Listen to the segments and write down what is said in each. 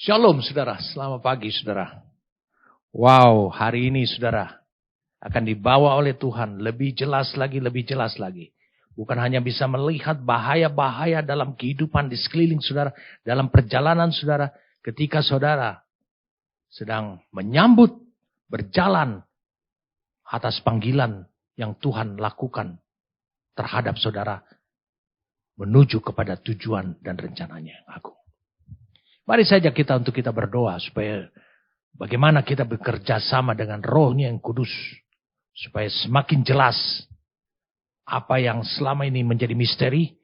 Shalom saudara, selamat pagi saudara. Wow, hari ini saudara akan dibawa oleh Tuhan lebih jelas lagi. Bukan hanya bisa melihat bahaya-bahaya dalam kehidupan di sekeliling saudara, dalam perjalanan saudara, ketika saudara sedang menyambut berjalan atas panggilan yang Tuhan lakukan terhadap saudara menuju kepada tujuan dan rencananya yang agung. Mari saja untuk kita berdoa supaya bagaimana kita bekerja sama dengan Roh-Nya yang kudus. Supaya semakin jelas apa yang selama ini menjadi misteri.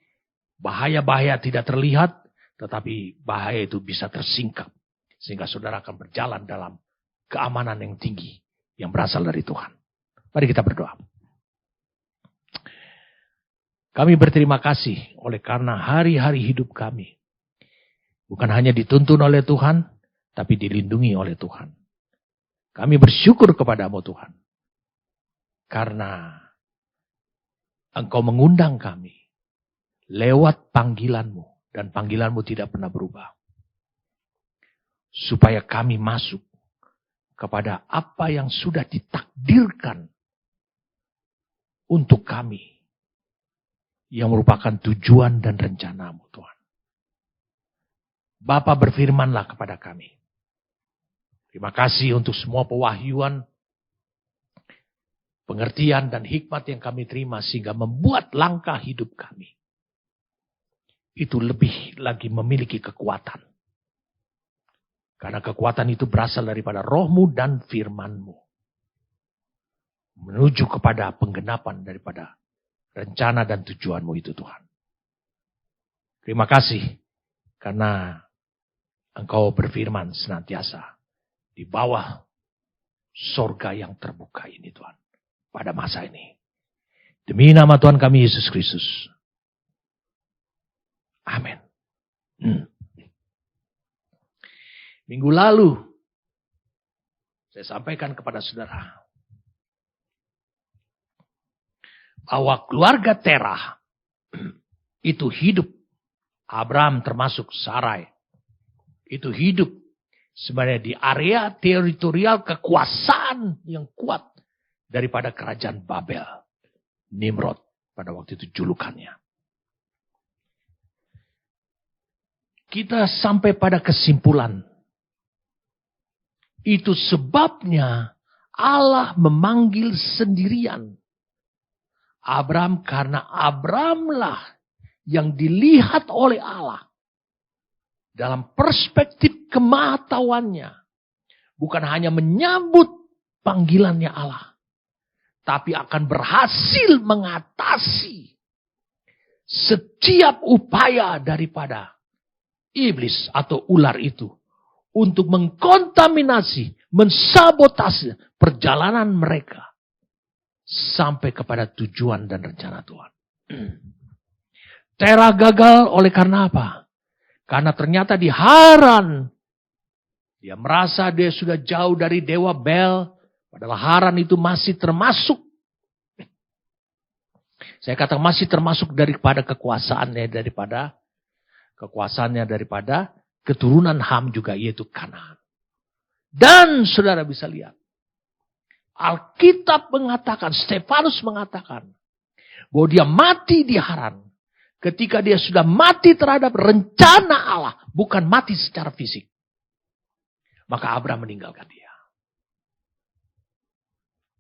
Bahaya-bahaya tidak terlihat, tetapi bahaya itu bisa tersingkap. Sehingga saudara akan berjalan dalam keamanan yang tinggi yang berasal dari Tuhan. Mari kita berdoa. Kami berterima kasih oleh karena hari-hari hidup kami bukan hanya dituntun oleh Tuhan, tapi dilindungi oleh Tuhan. Kami bersyukur kepadamu Tuhan. Karena Engkau mengundang kami lewat panggilanmu. Dan panggilanmu tidak pernah berubah. Supaya kami masuk kepada apa yang sudah ditakdirkan untuk kami. Yang merupakan tujuan dan rencanamu Tuhan. Bapa berfirmanlah kepada kami. Terima kasih untuk semua pewahyuan, pengertian dan hikmat yang kami terima sehingga membuat langkah hidup kami itu lebih lagi memiliki kekuatan. Karena kekuatan itu berasal daripada Roh-Mu dan firman-Mu. Menuju kepada penggenapan daripada rencana dan tujuan-Mu itu Tuhan. Terima kasih karena Engkau berfirman senantiasa di bawah sorga yang terbuka ini Tuhan. Pada masa ini. Demi nama Tuhan kami Yesus Kristus. Amin. Minggu lalu saya sampaikan kepada saudara. Bahwa keluarga Terah itu hidup. Abraham termasuk Sarai. Itu hidup sebenarnya di area teritorial kekuasaan yang kuat daripada kerajaan Babel. Nimrod pada waktu itu julukannya. Kita sampai pada kesimpulan. Itu sebabnya Allah memanggil sendirian Abraham karena Abrahamlah yang dilihat oleh Allah. Dalam perspektif kemahatauannya. Bukan hanya menyambut panggilannya Allah. Tapi akan berhasil mengatasi setiap upaya daripada iblis atau ular itu. Untuk mengkontaminasi, mensabotase perjalanan mereka. Sampai kepada tujuan dan rencana Tuhan. Terah gagal oleh karena apa? Karena ternyata di Haran, dia merasa dia sudah jauh dari Dewa Bel. Padahal Haran itu masih termasuk. Saya kata masih termasuk daripada kekuasaannya. Daripada keturunan Ham juga yaitu Kanaan. Dan saudara bisa lihat. Alkitab mengatakan, Stefanus mengatakan. Bahwa dia mati di Haran. Ketika dia sudah mati terhadap rencana Allah. Bukan mati secara fisik. Maka Abraham meninggalkan dia.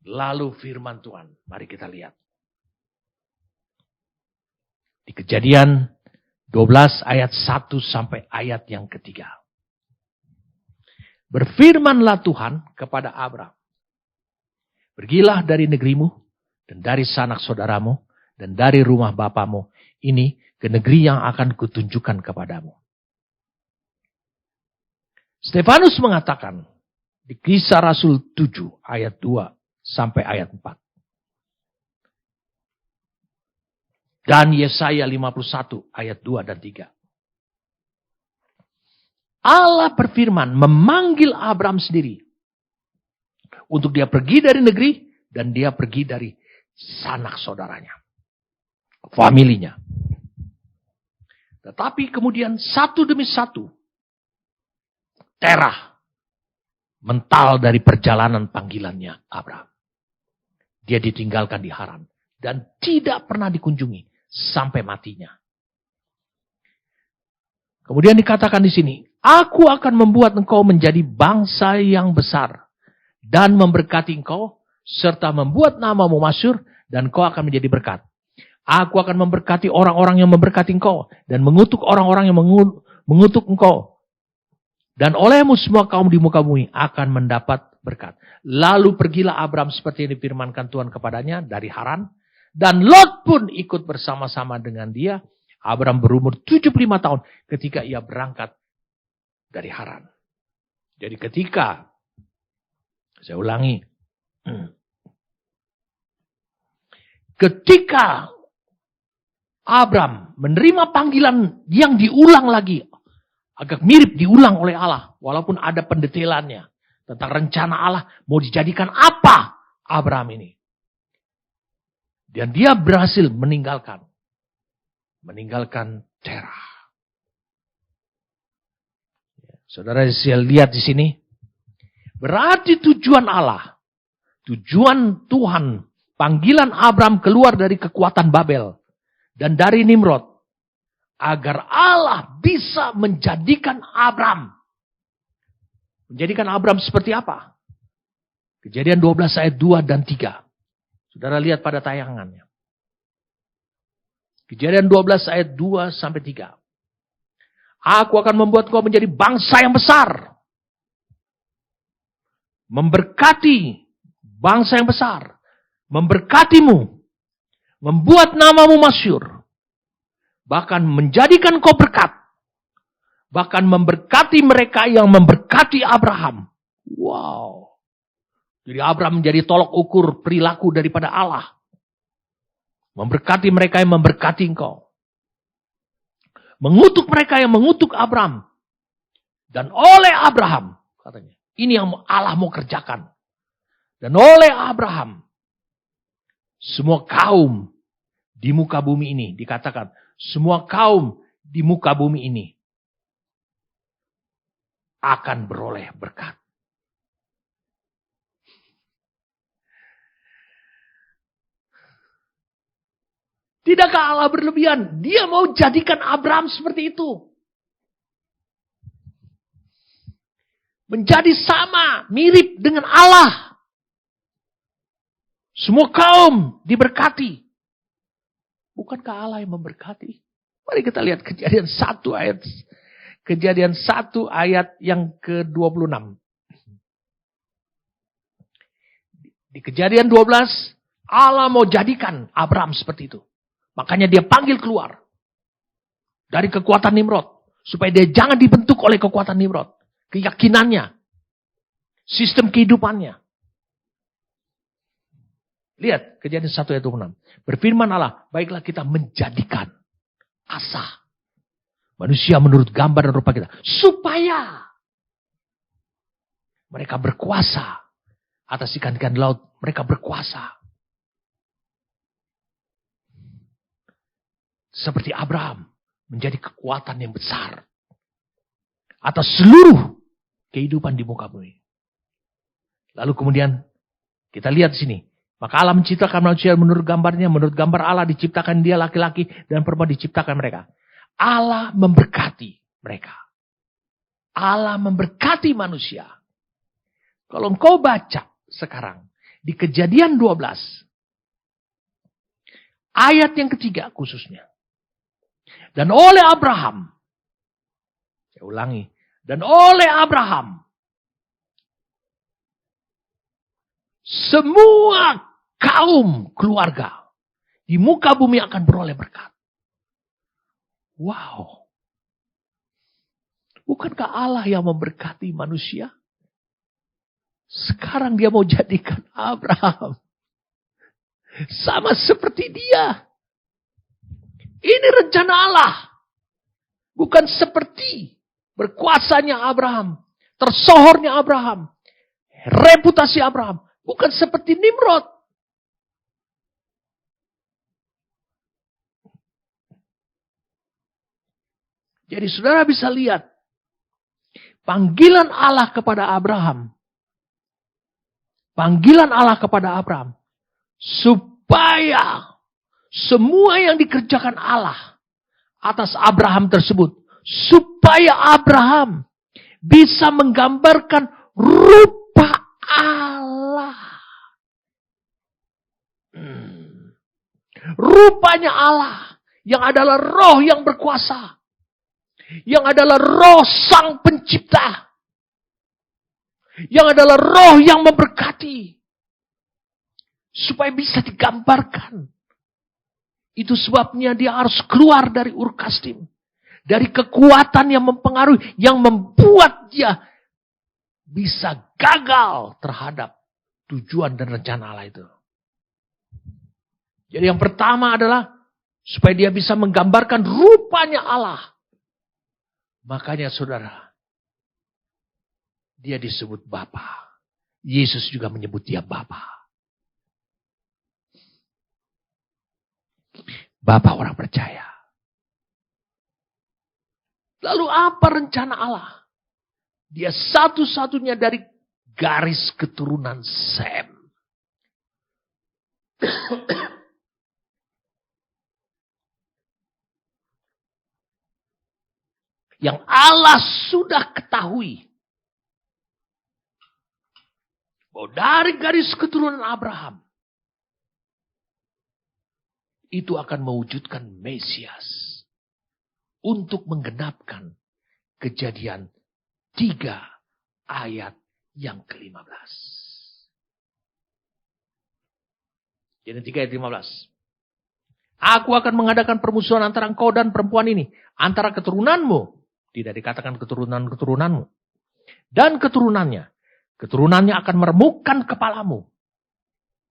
Lalu firman Tuhan. Mari kita lihat. Di Kejadian 12 ayat 1 sampai ayat yang ketiga. Berfirmanlah Tuhan kepada Abraham. Pergilah dari negerimu. Dan dari sanak saudaramu. Dan dari rumah bapamu. Ini ke negeri yang akan kutunjukkan kepadamu. Stefanus mengatakan di Kisah Rasul 7 ayat 2 sampai ayat 4. Dan Yesaya 51 ayat 2 dan 3. Allah berfirman memanggil Abraham sendiri. Untuk dia pergi dari negeri dan dia pergi dari sanak saudaranya. Familinya. Tetapi kemudian satu demi satu. Terah mental dari perjalanan panggilannya Abraham. Dia ditinggalkan di Haran dan tidak pernah dikunjungi sampai matinya. Kemudian dikatakan di sini, aku akan membuat engkau menjadi bangsa yang besar dan memberkati engkau serta membuat namamu masyhur dan kau akan menjadi berkat. Aku akan memberkati orang-orang yang memberkati engkau dan mengutuk orang-orang yang mengutuk engkau. Dan olehmu semua kaum di muka bumi akan mendapat berkat. Lalu pergilah Abraham seperti yang difirmankan Tuhan kepadanya dari Haran. Dan Lot pun ikut bersama-sama dengan dia. Abraham berumur 75 tahun ketika ia berangkat dari Haran. Jadi ketika, saya ulangi. Ketika Abraham menerima panggilan yang diulang lagi. Agak mirip diulang oleh Allah. Walaupun ada pendetailannya. Tentang rencana Allah mau dijadikan apa Abraham ini. Dan dia berhasil meninggalkan Terah. Saudara saya lihat di sini. Berarti tujuan Allah. Tujuan Tuhan. Panggilan Abraham keluar dari kekuatan Babel. Dan dari Nimrod. Agar Allah bisa menjadikan Abraham. Menjadikan Abraham seperti apa? Kejadian 12 ayat 2 dan 3. Saudara lihat pada tayangannya. Kejadian 12 ayat 2 sampai 3. Aku akan membuat kau menjadi bangsa yang besar. Memberkati bangsa yang besar. Memberkatimu. Membuat namamu masyhur. Bahkan menjadikan kau berkat. Bahkan memberkati mereka yang memberkati Abraham. Wow. Jadi Abraham menjadi tolok ukur perilaku daripada Allah. Memberkati mereka yang memberkati engkau. Mengutuk mereka yang mengutuk Abraham. Dan oleh Abraham, katanya. Ini yang Allah mau kerjakan. Dan oleh Abraham, semua kaum di muka bumi ini dikatakan. Semua kaum di muka bumi ini akan beroleh berkat. Tidakkah Allah berlebihan? Dia mau jadikan Abraham seperti itu. Menjadi sama, mirip dengan Allah. Semua kaum diberkati. Bukankah Allah yang memberkati? Mari kita lihat Kejadian 1 ayat. Kejadian 1 ayat yang ke-26. Di Kejadian 12, Allah mau jadikan Abraham seperti itu. Makanya dia panggil keluar. Dari kekuatan Nimrod. Supaya dia jangan dibentuk oleh kekuatan Nimrod. Keyakinannya. Sistem kehidupannya. Lihat Kejadian 1 ayat 26. Berfirman Allah, baiklah kita menjadikan Asa. Manusia menurut gambar dan rupa kita. Supaya mereka berkuasa. Atas ikan-ikan di laut, mereka berkuasa. Seperti Abraham. Menjadi kekuatan yang besar. Atas seluruh kehidupan di muka bumi. Lalu kemudian kita lihat di sini. Maka Allah menciptakan manusia menurut gambarnya. Menurut gambar Allah diciptakan dia laki-laki dan perempuan diciptakan mereka. Allah memberkati mereka. Allah memberkati manusia. Kalau engkau baca sekarang. Di Kejadian 12. Ayat yang ketiga khususnya. Dan oleh Abraham. Saya ulangi. Dan oleh Abraham. Semua kaum keluarga di muka bumi akan beroleh berkat. Wow. Bukankah Allah yang memberkati manusia? Sekarang dia mau jadikan Abraham. Sama seperti dia. Ini rencana Allah. Bukan seperti berkuasanya Abraham. Tersohornya Abraham. Reputasi Abraham. Bukan seperti Nimrod. Jadi saudara bisa lihat. Panggilan Allah kepada Abraham. Panggilan Allah kepada Abraham. Supaya semua yang dikerjakan Allah atas Abraham tersebut. Supaya Abraham bisa menggambarkan rupa Allah. Rupanya Allah yang adalah roh yang berkuasa. Yang adalah roh sang pencipta. Yang adalah roh yang memberkati. Supaya bisa digambarkan. Itu sebabnya dia harus keluar dari Ur Kasdim. Dari kekuatan yang mempengaruhi. Yang membuat dia bisa gagal terhadap tujuan dan rencana Allah itu. Jadi yang pertama adalah supaya dia bisa menggambarkan rupanya Allah. Makanya saudara, dia disebut Bapa. Yesus juga menyebut dia Bapa. Bapa orang percaya. Lalu apa rencana Allah? Dia satu-satunya dari garis keturunan Sem. Yang Allah sudah ketahui. Bahwa dari garis keturunan Abraham. Itu akan mewujudkan Mesias. Untuk menggenapkan Kejadian 3 ayat yang ke-15. Kejadian 3 ayat 15. Aku akan mengadakan permusuhan antara engkau dan perempuan ini. Antara keturunanmu. Tidak dikatakan keturunan-keturunanmu. Dan keturunannya. Keturunannya akan meremukkan kepalamu.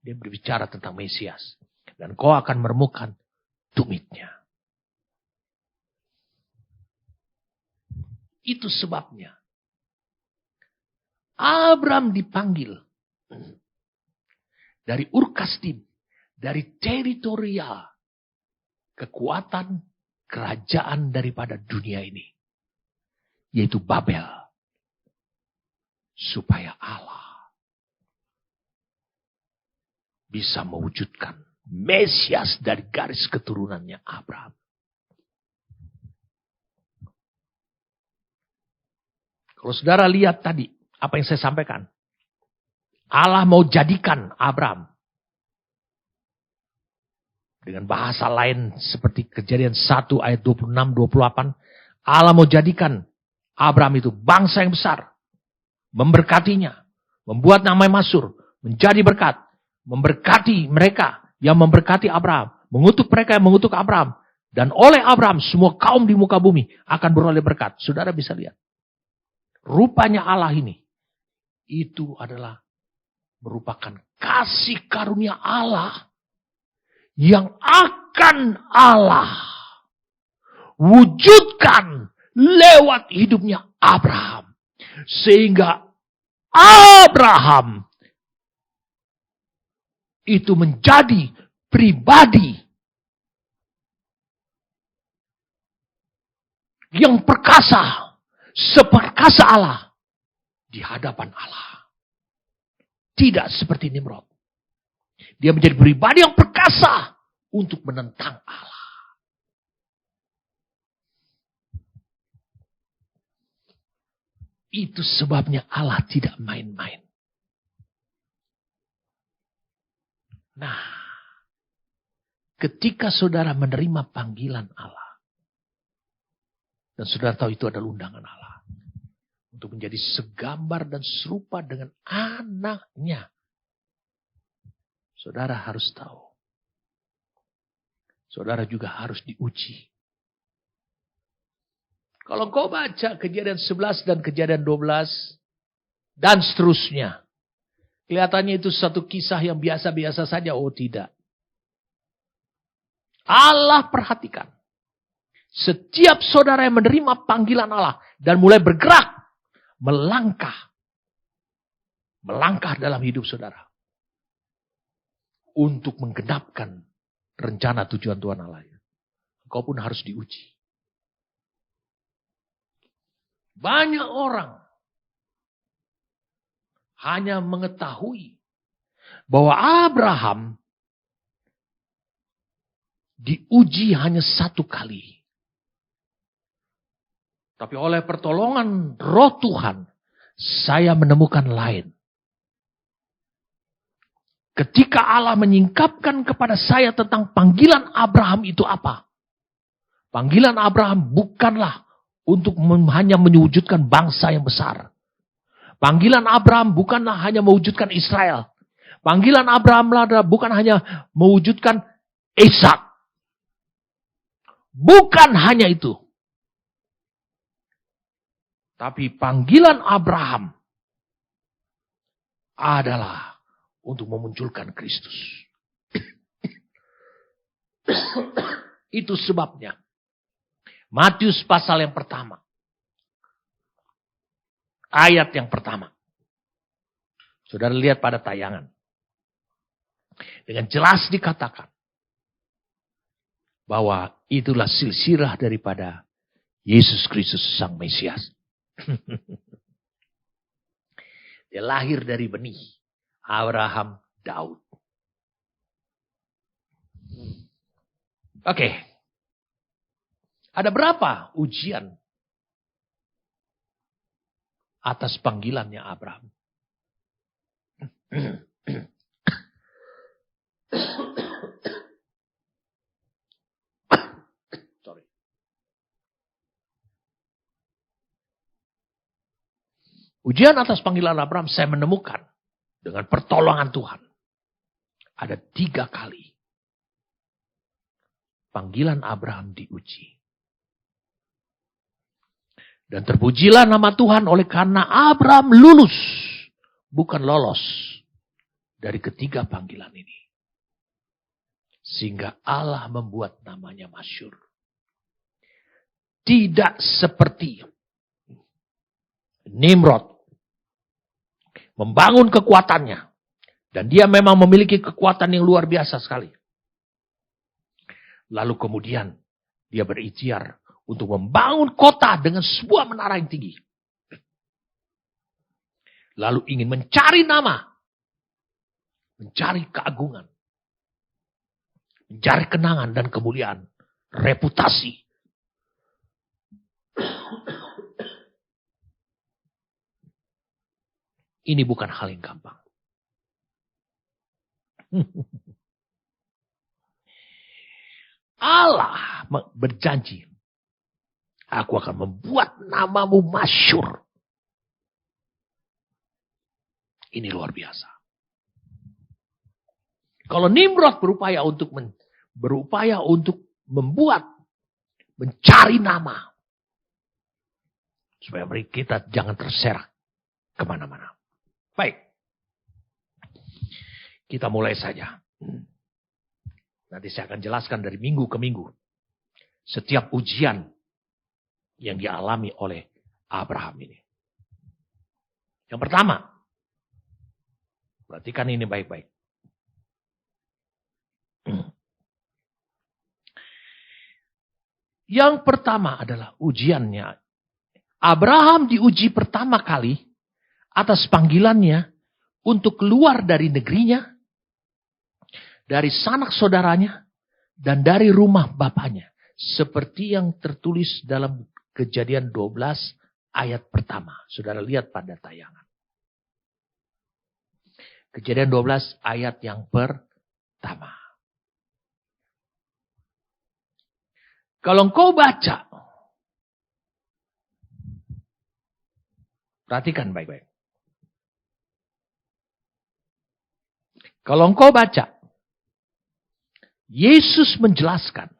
Dia berbicara tentang Mesias. Dan kau akan meremukkan tumitnya. Itu sebabnya. Abraham dipanggil. Dari Ur Kasdim. Dari teritorial. Kekuatan kerajaan daripada dunia ini. Yaitu Babel. Supaya Allah bisa mewujudkan Mesias dari garis keturunannya Abraham. Kalau saudara lihat tadi apa yang saya sampaikan. Allah mau jadikan Abraham. Dengan bahasa lain seperti Kejadian 1 ayat 26-28. Allah mau jadikan Abraham itu bangsa yang besar. Memberkatinya. Membuat namanya masyhur. Menjadi berkat. Memberkati mereka yang memberkati Abraham. Mengutuk mereka yang mengutuk Abraham. Dan oleh Abraham semua kaum di muka bumi akan beroleh berkat. Saudara bisa lihat. Rupanya Allah ini. Itu adalah merupakan kasih karunia Allah. Yang akan Allah wujudkan lewat hidupnya Abraham. Sehingga Abraham itu menjadi pribadi yang perkasa, seperkasa Allah di hadapan Allah. Tidak seperti Nimrod. Dia menjadi pribadi yang perkasa untuk menentang Allah. Itu sebabnya Allah tidak main-main. Nah, ketika saudara menerima panggilan Allah. Dan saudara tahu itu adalah undangan Allah. Untuk menjadi segambar dan serupa dengan anaknya. Saudara harus tahu. Saudara juga harus diuji. Kalau kau baca Kejadian 11 dan Kejadian 12. Dan seterusnya. Kelihatannya itu satu kisah yang biasa-biasa saja. Oh tidak. Allah perhatikan. Setiap saudara yang menerima panggilan Allah. Dan mulai bergerak. Melangkah. Melangkah dalam hidup saudara. Untuk menggenapkan rencana tujuan Tuhan Allah. Engkau pun harus diuji. Banyak orang hanya mengetahui bahwa Abraham diuji hanya satu kali. Tapi oleh pertolongan Roh Tuhan, saya menemukan lain. Ketika Allah menyingkapkan kepada saya tentang panggilan Abraham itu apa? Panggilan Abraham bukanlah untuk hanya mewujudkan bangsa yang besar. Panggilan Abraham bukanlah hanya mewujudkan Israel. Panggilan Abraham bukan hanya mewujudkan Ishak. Bukan hanya itu. Tapi panggilan Abraham adalah untuk memunculkan Kristus. Itu sebabnya Matius pasal yang pertama, ayat yang pertama. Saudara lihat pada tayangan. Dengan jelas dikatakan bahwa itulah silsilah daripada Yesus Kristus Sang Mesias. Dia lahir dari benih Abraham, Daud. Oke. Ada berapa ujian atas panggilannya Abraham? Sorry. Ujian atas panggilan Abraham saya menemukan dengan pertolongan Tuhan. Ada 3 kali panggilan Abraham diuji. Dan terpujilah nama Tuhan oleh karena Abraham lulus, bukan lolos dari ketiga panggilan ini. Sehingga Allah membuat namanya masyhur. Tidak seperti Nimrod membangun kekuatannya. Dan dia memang memiliki kekuatan yang luar biasa sekali. Lalu kemudian dia berikhtiar untuk membangun kota dengan sebuah menara yang tinggi. Lalu ingin mencari nama. Mencari keagungan. Mencari kenangan dan kemuliaan. Reputasi. Ini bukan hal yang gampang. Allah berjanji. Aku akan membuat namamu masyhur. Ini luar biasa. Kalau Nimrod berupaya untuk membuat, mencari nama. Supaya kita jangan terserak kemana-mana. Baik. Kita mulai saja. Nanti saya akan jelaskan dari minggu ke minggu. Setiap ujian yang dialami oleh Abraham ini. Yang pertama. Perhatikan ini baik-baik. Yang pertama adalah ujiannya. Abraham diuji pertama kali atas panggilannya untuk keluar dari negerinya, dari sanak saudaranya, dan dari rumah bapaknya. Seperti yang tertulis dalam Kejadian 12 ayat pertama. Saudara lihat pada tayangan. Kejadian 12 ayat yang pertama. Kalau engkau baca, perhatikan baik-baik. Kalau engkau baca, Yesus menjelaskan.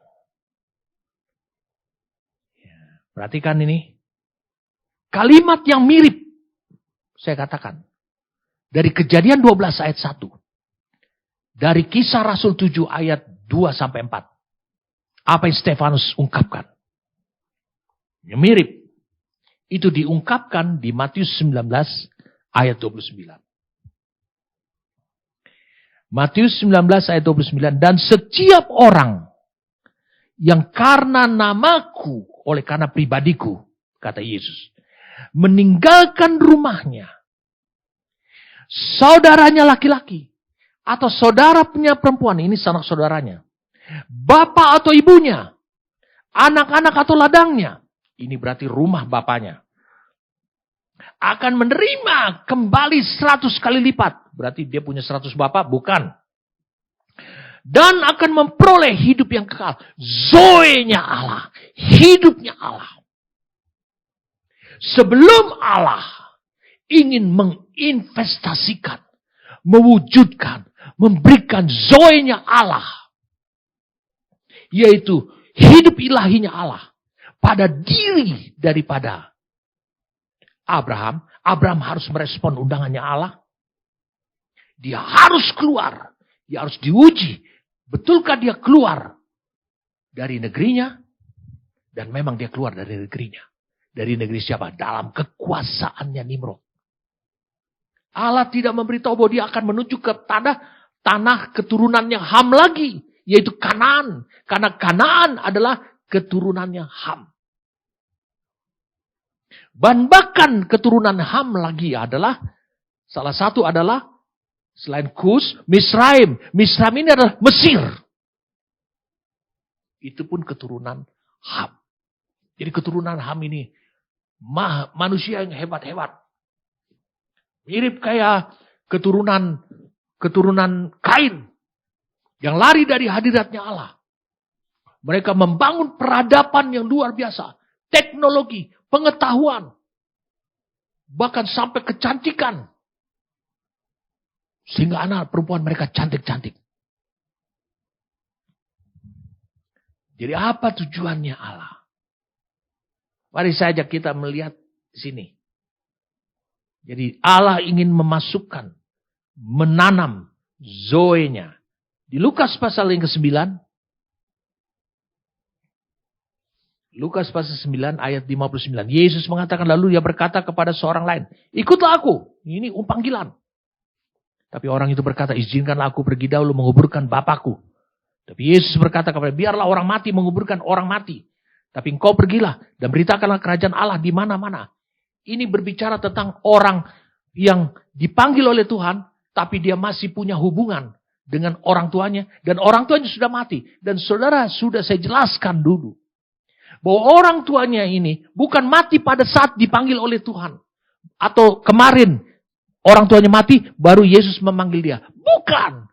Perhatikan ini. Kalimat yang mirip. Saya katakan. Dari Kejadian 12 ayat 1. Dari Kisah Rasul 7 ayat 2-4. Apa yang Stefanus ungkapkan. Yang mirip. Itu diungkapkan di Matius 19 ayat 29. Matius 19 ayat 29. Dan setiap orang yang karena namaku, oleh karena pribadiku, kata Yesus, meninggalkan rumahnya, saudaranya laki-laki, atau saudaranya perempuan, ini sanak saudaranya, bapak atau ibunya, anak-anak atau ladangnya, ini berarti rumah bapaknya, akan menerima kembali 100 kali lipat. Berarti dia punya 100 bapak? Bukan. Dan akan memperoleh hidup yang kekal. Zoe-nya Allah. Hidupnya Allah. Sebelum Allah ingin menginvestasikan, mewujudkan, memberikan Zoe-nya Allah, yaitu hidup ilahinya Allah pada diri daripada Abraham harus merespon undangannya Allah. Dia harus keluar. Dia harus diuji. Betulkah dia keluar dari negerinya? Dan memang dia keluar dari negerinya. Dari negeri siapa? Dalam kekuasaannya Nimrod. Allah tidak memberitahu bahwa dia akan menuju ke tanah keturunannya Ham lagi. Yaitu Kanaan. Karena Kanaan adalah keturunannya Ham. Dan bahkan keturunan Ham lagi adalah, salah satu adalah, selain Kus, Misraim. Misraim ini adalah Mesir. Itu pun keturunan Ham. Jadi keturunan Ham ini manusia yang hebat-hebat. Mirip kayak keturunan Kain. Yang lari dari hadiratnya Allah. Mereka membangun peradaban yang luar biasa. Teknologi, pengetahuan. Bahkan sampai kecantikan. Sehingga anak perempuan mereka cantik-cantik. Jadi apa tujuannya Allah? Mari saja kita melihat di sini. Jadi Allah ingin memasukkan, menanam Zoe-nya. Di Lukas pasal yang ke-9. Lukas pasal 9 ayat 59. Yesus mengatakan, lalu dia berkata kepada seorang lain, ikutlah aku. Ini panggilan. Tapi orang itu berkata, izinkanlah aku pergi dahulu menguburkan Bapakku. Tapi Yesus berkata kepada, biarlah orang mati menguburkan orang mati. Tapi engkau pergilah dan beritakanlah kerajaan Allah di mana-mana. Ini berbicara tentang orang yang dipanggil oleh Tuhan, tapi dia masih punya hubungan dengan orang tuanya. Dan orang tuanya sudah mati. Dan saudara, sudah saya jelaskan dulu. Bahwa orang tuanya ini bukan mati pada saat dipanggil oleh Tuhan. Atau kemarin orang tuanya mati, baru Yesus memanggil dia. Bukan.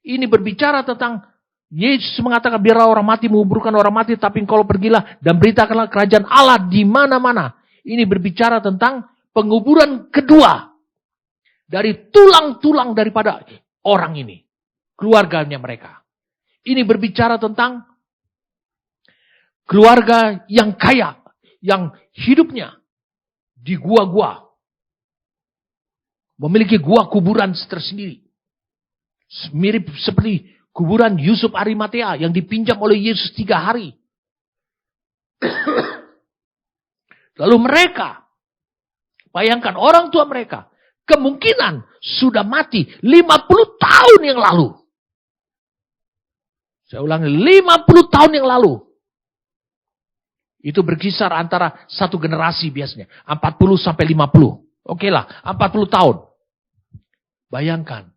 Ini berbicara tentang Yesus mengatakan, biarlah orang mati menguburkan orang mati, tapi engkau pergilah dan beritakanlah kerajaan Allah di mana-mana. Ini berbicara tentang penguburan kedua dari tulang-tulang daripada orang ini. Keluarganya mereka. Ini berbicara tentang keluarga yang kaya, yang hidupnya di gua-gua. Memiliki gua kuburan tersendiri. Mirip seperti kuburan Yusuf Arimatea yang dipinjam oleh Yesus 3 hari. Lalu mereka, bayangkan orang tua mereka, kemungkinan sudah mati 50 tahun yang lalu. Saya ulangi, 50 tahun yang lalu. Itu berkisar antara satu generasi biasanya. 40 sampai 50. Oke lah, 40 tahun. Bayangkan,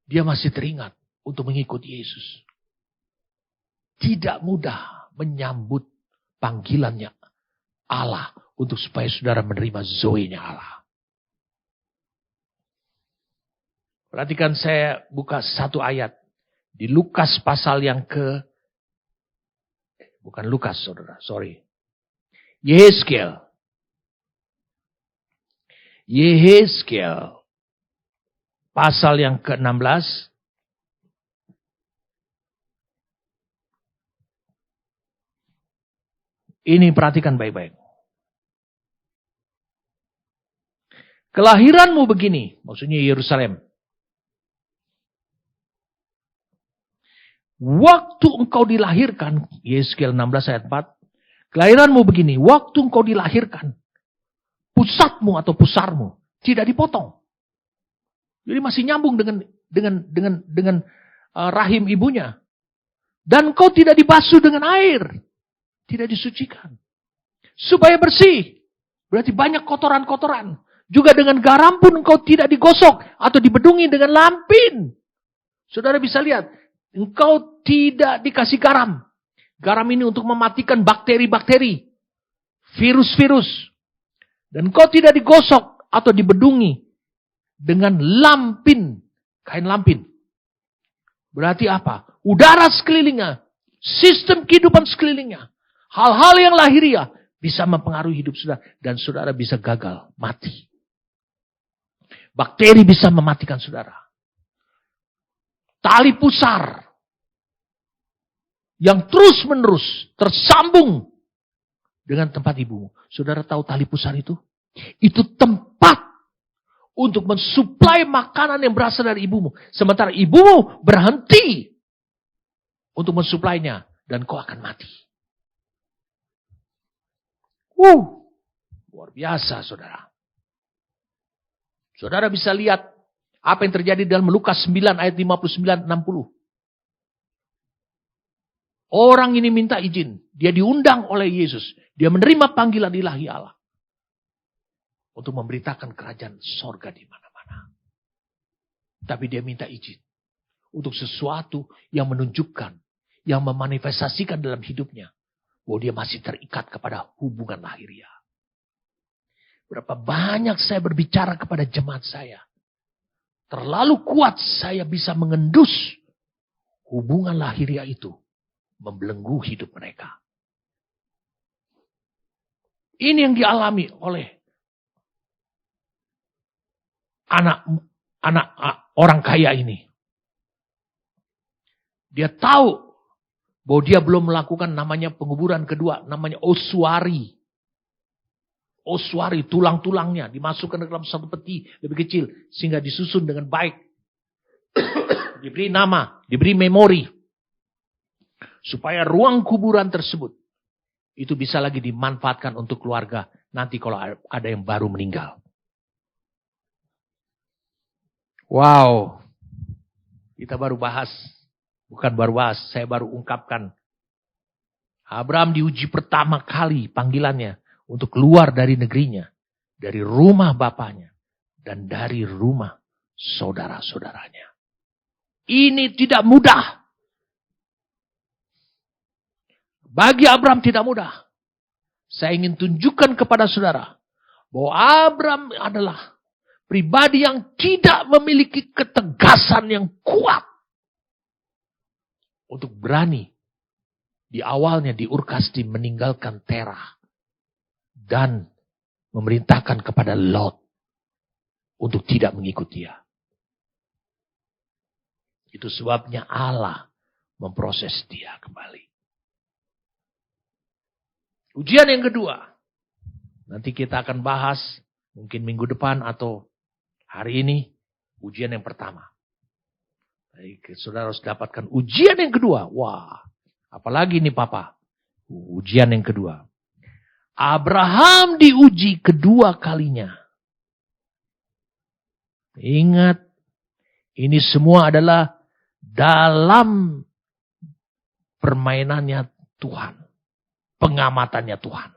dia masih teringat untuk mengikuti Yesus. Tidak mudah menyambut panggilannya Allah untuk supaya saudara menerima Zoe-nya Allah. Perhatikan, saya buka satu ayat di Lukas pasal yang bukan Lukas, saudara, sorry. Yehezkiel pasal yang ke-16. Ini perhatikan baik-baik. Kelahiranmu begini, maksudnya Yerusalem. Waktu engkau dilahirkan, Yehezkiel 16 ayat 4. Kelahiranmu begini, waktu engkau dilahirkan, pusatmu atau pusarmu tidak dipotong. Jadi masih nyambung dengan rahim ibunya. Dan engkau tidak dibasuh dengan air, tidak disucikan. Supaya bersih. Berarti banyak kotoran-kotoran. Juga dengan garam pun engkau tidak digosok atau dibedungi dengan lampin. Saudara bisa lihat, engkau tidak dikasih garam. Garam ini untuk mematikan bakteri-bakteri, virus-virus. Dan engkau tidak digosok atau dibedungi dengan lampin, kain lampin. Berarti apa? Udara sekelilingnya, sistem kehidupan sekelilingnya, hal-hal yang lahiriah bisa mempengaruhi hidup saudara. Dan saudara bisa gagal, mati. Bakteri bisa mematikan saudara. Tali pusar yang terus-menerus tersambung dengan tempat ibumu. Saudara tahu tali pusar itu? Itu tempat untuk mensuplai makanan yang berasal dari ibumu. Sementara ibumu berhenti untuk mensuplainya. Dan kau akan mati. Luar biasa saudara. Saudara bisa lihat apa yang terjadi dalam Lukas 9 ayat 59-60. Orang ini minta izin. Dia diundang oleh Yesus. Dia menerima panggilan ilahi Allah. Untuk memberitakan kerajaan sorga di mana-mana. Tapi dia minta izin. Untuk sesuatu yang menunjukkan. Yang memanifestasikan dalam hidupnya. Bahwa dia masih terikat kepada hubungan lahiriah. Berapa banyak saya berbicara kepada jemaat saya. Terlalu kuat saya bisa mengendus. Hubungan lahiriah itu. Membelenggu hidup mereka. Ini yang dialami oleh anak orang kaya ini. Dia tahu bahwa dia belum melakukan namanya penguburan kedua, namanya ossuary. Ossuary, tulang-tulangnya dimasukkan ke dalam satu peti lebih kecil sehingga disusun dengan baik. Diberi nama, diberi memori. Supaya ruang kuburan tersebut itu bisa lagi dimanfaatkan untuk keluarga nanti kalau ada yang baru meninggal. Wow. Kita baru bahas. Bukan baru bahas, saya baru ungkapkan. Abraham diuji pertama kali panggilannya untuk keluar dari negerinya. Dari rumah bapaknya. Dan dari rumah saudara-saudaranya. Ini tidak mudah. Bagi Abraham tidak mudah. Saya ingin tunjukkan kepada saudara. Bahwa Abraham adalah pribadi yang tidak memiliki ketegasan yang kuat. Untuk berani. Di awalnya di Ur-Kasdim meninggalkan Terah. Dan memerintahkan kepada Lot. Untuk tidak mengikut dia. Itu sebabnya Allah memproses dia kembali. Ujian yang kedua. Nanti kita akan bahas. Mungkin minggu depan atau hari ini. Ujian yang pertama. Baik, saudara harus dapatkan ujian yang kedua. Wah, apalagi nih Papa. Ujian yang kedua. Abraham diuji kedua kalinya. Ingat. Ini semua adalah dalam permainannya Tuhan. Pengamatannya Tuhan.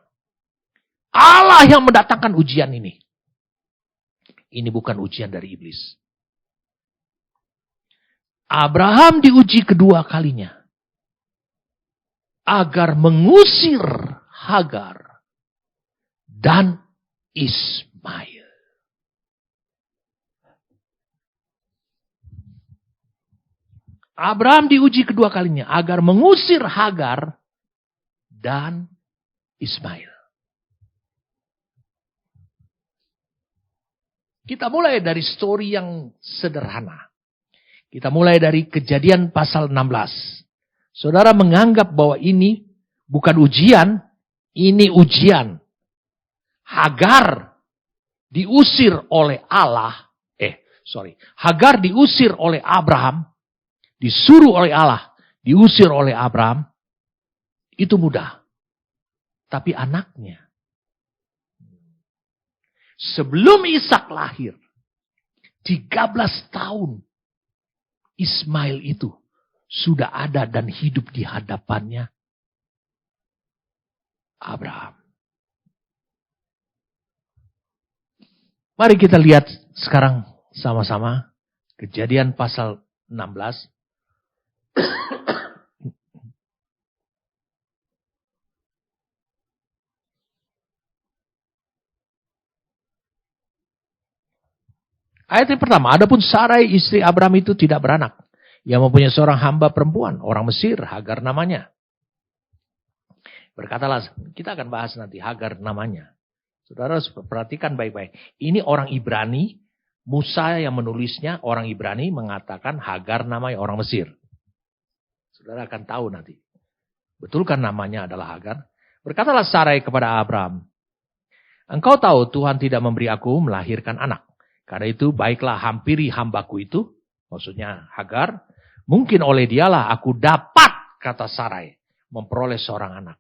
Allah yang mendatangkan ujian ini. Ini bukan ujian dari iblis. Abraham diuji kedua kalinya. Agar mengusir Hagar dan Ismail. Abraham diuji kedua kalinya. Agar mengusir Hagar dan Ismail. Kita mulai dari story yang sederhana. Kita mulai dari Kejadian pasal 16. Saudara menganggap bahwa ini bukan ujian, ini ujian. Hagar diusir oleh Allah. Hagar diusir oleh Abraham. Disuruh oleh Allah. Diusir oleh Abraham. Itu mudah. Tapi anaknya. Sebelum Ishak lahir. 13 tahun. Ismail itu. Sudah ada dan hidup di hadapannya. Abraham. Mari kita lihat sekarang sama-sama Kejadian pasal 16. Ayat yang pertama, adapun Sarai istri Abraham itu tidak beranak. Ia mempunyai seorang hamba perempuan, orang Mesir, Hagar namanya. Berkatalah, kita akan bahas nanti Hagar namanya. Saudara perhatikan baik-baik. Ini orang Ibrani, Musa yang menulisnya, orang Ibrani mengatakan Hagar namanya orang Mesir. Saudara akan tahu nanti. Betulkan namanya adalah Hagar? Berkatalah Sarai kepada Abraham, engkau tahu Tuhan tidak memberi aku melahirkan anak. Karena itu baiklah hampiri hambaku itu, maksudnya Hagar, mungkin oleh dialah aku dapat, kata Sarai, memperoleh seorang anak.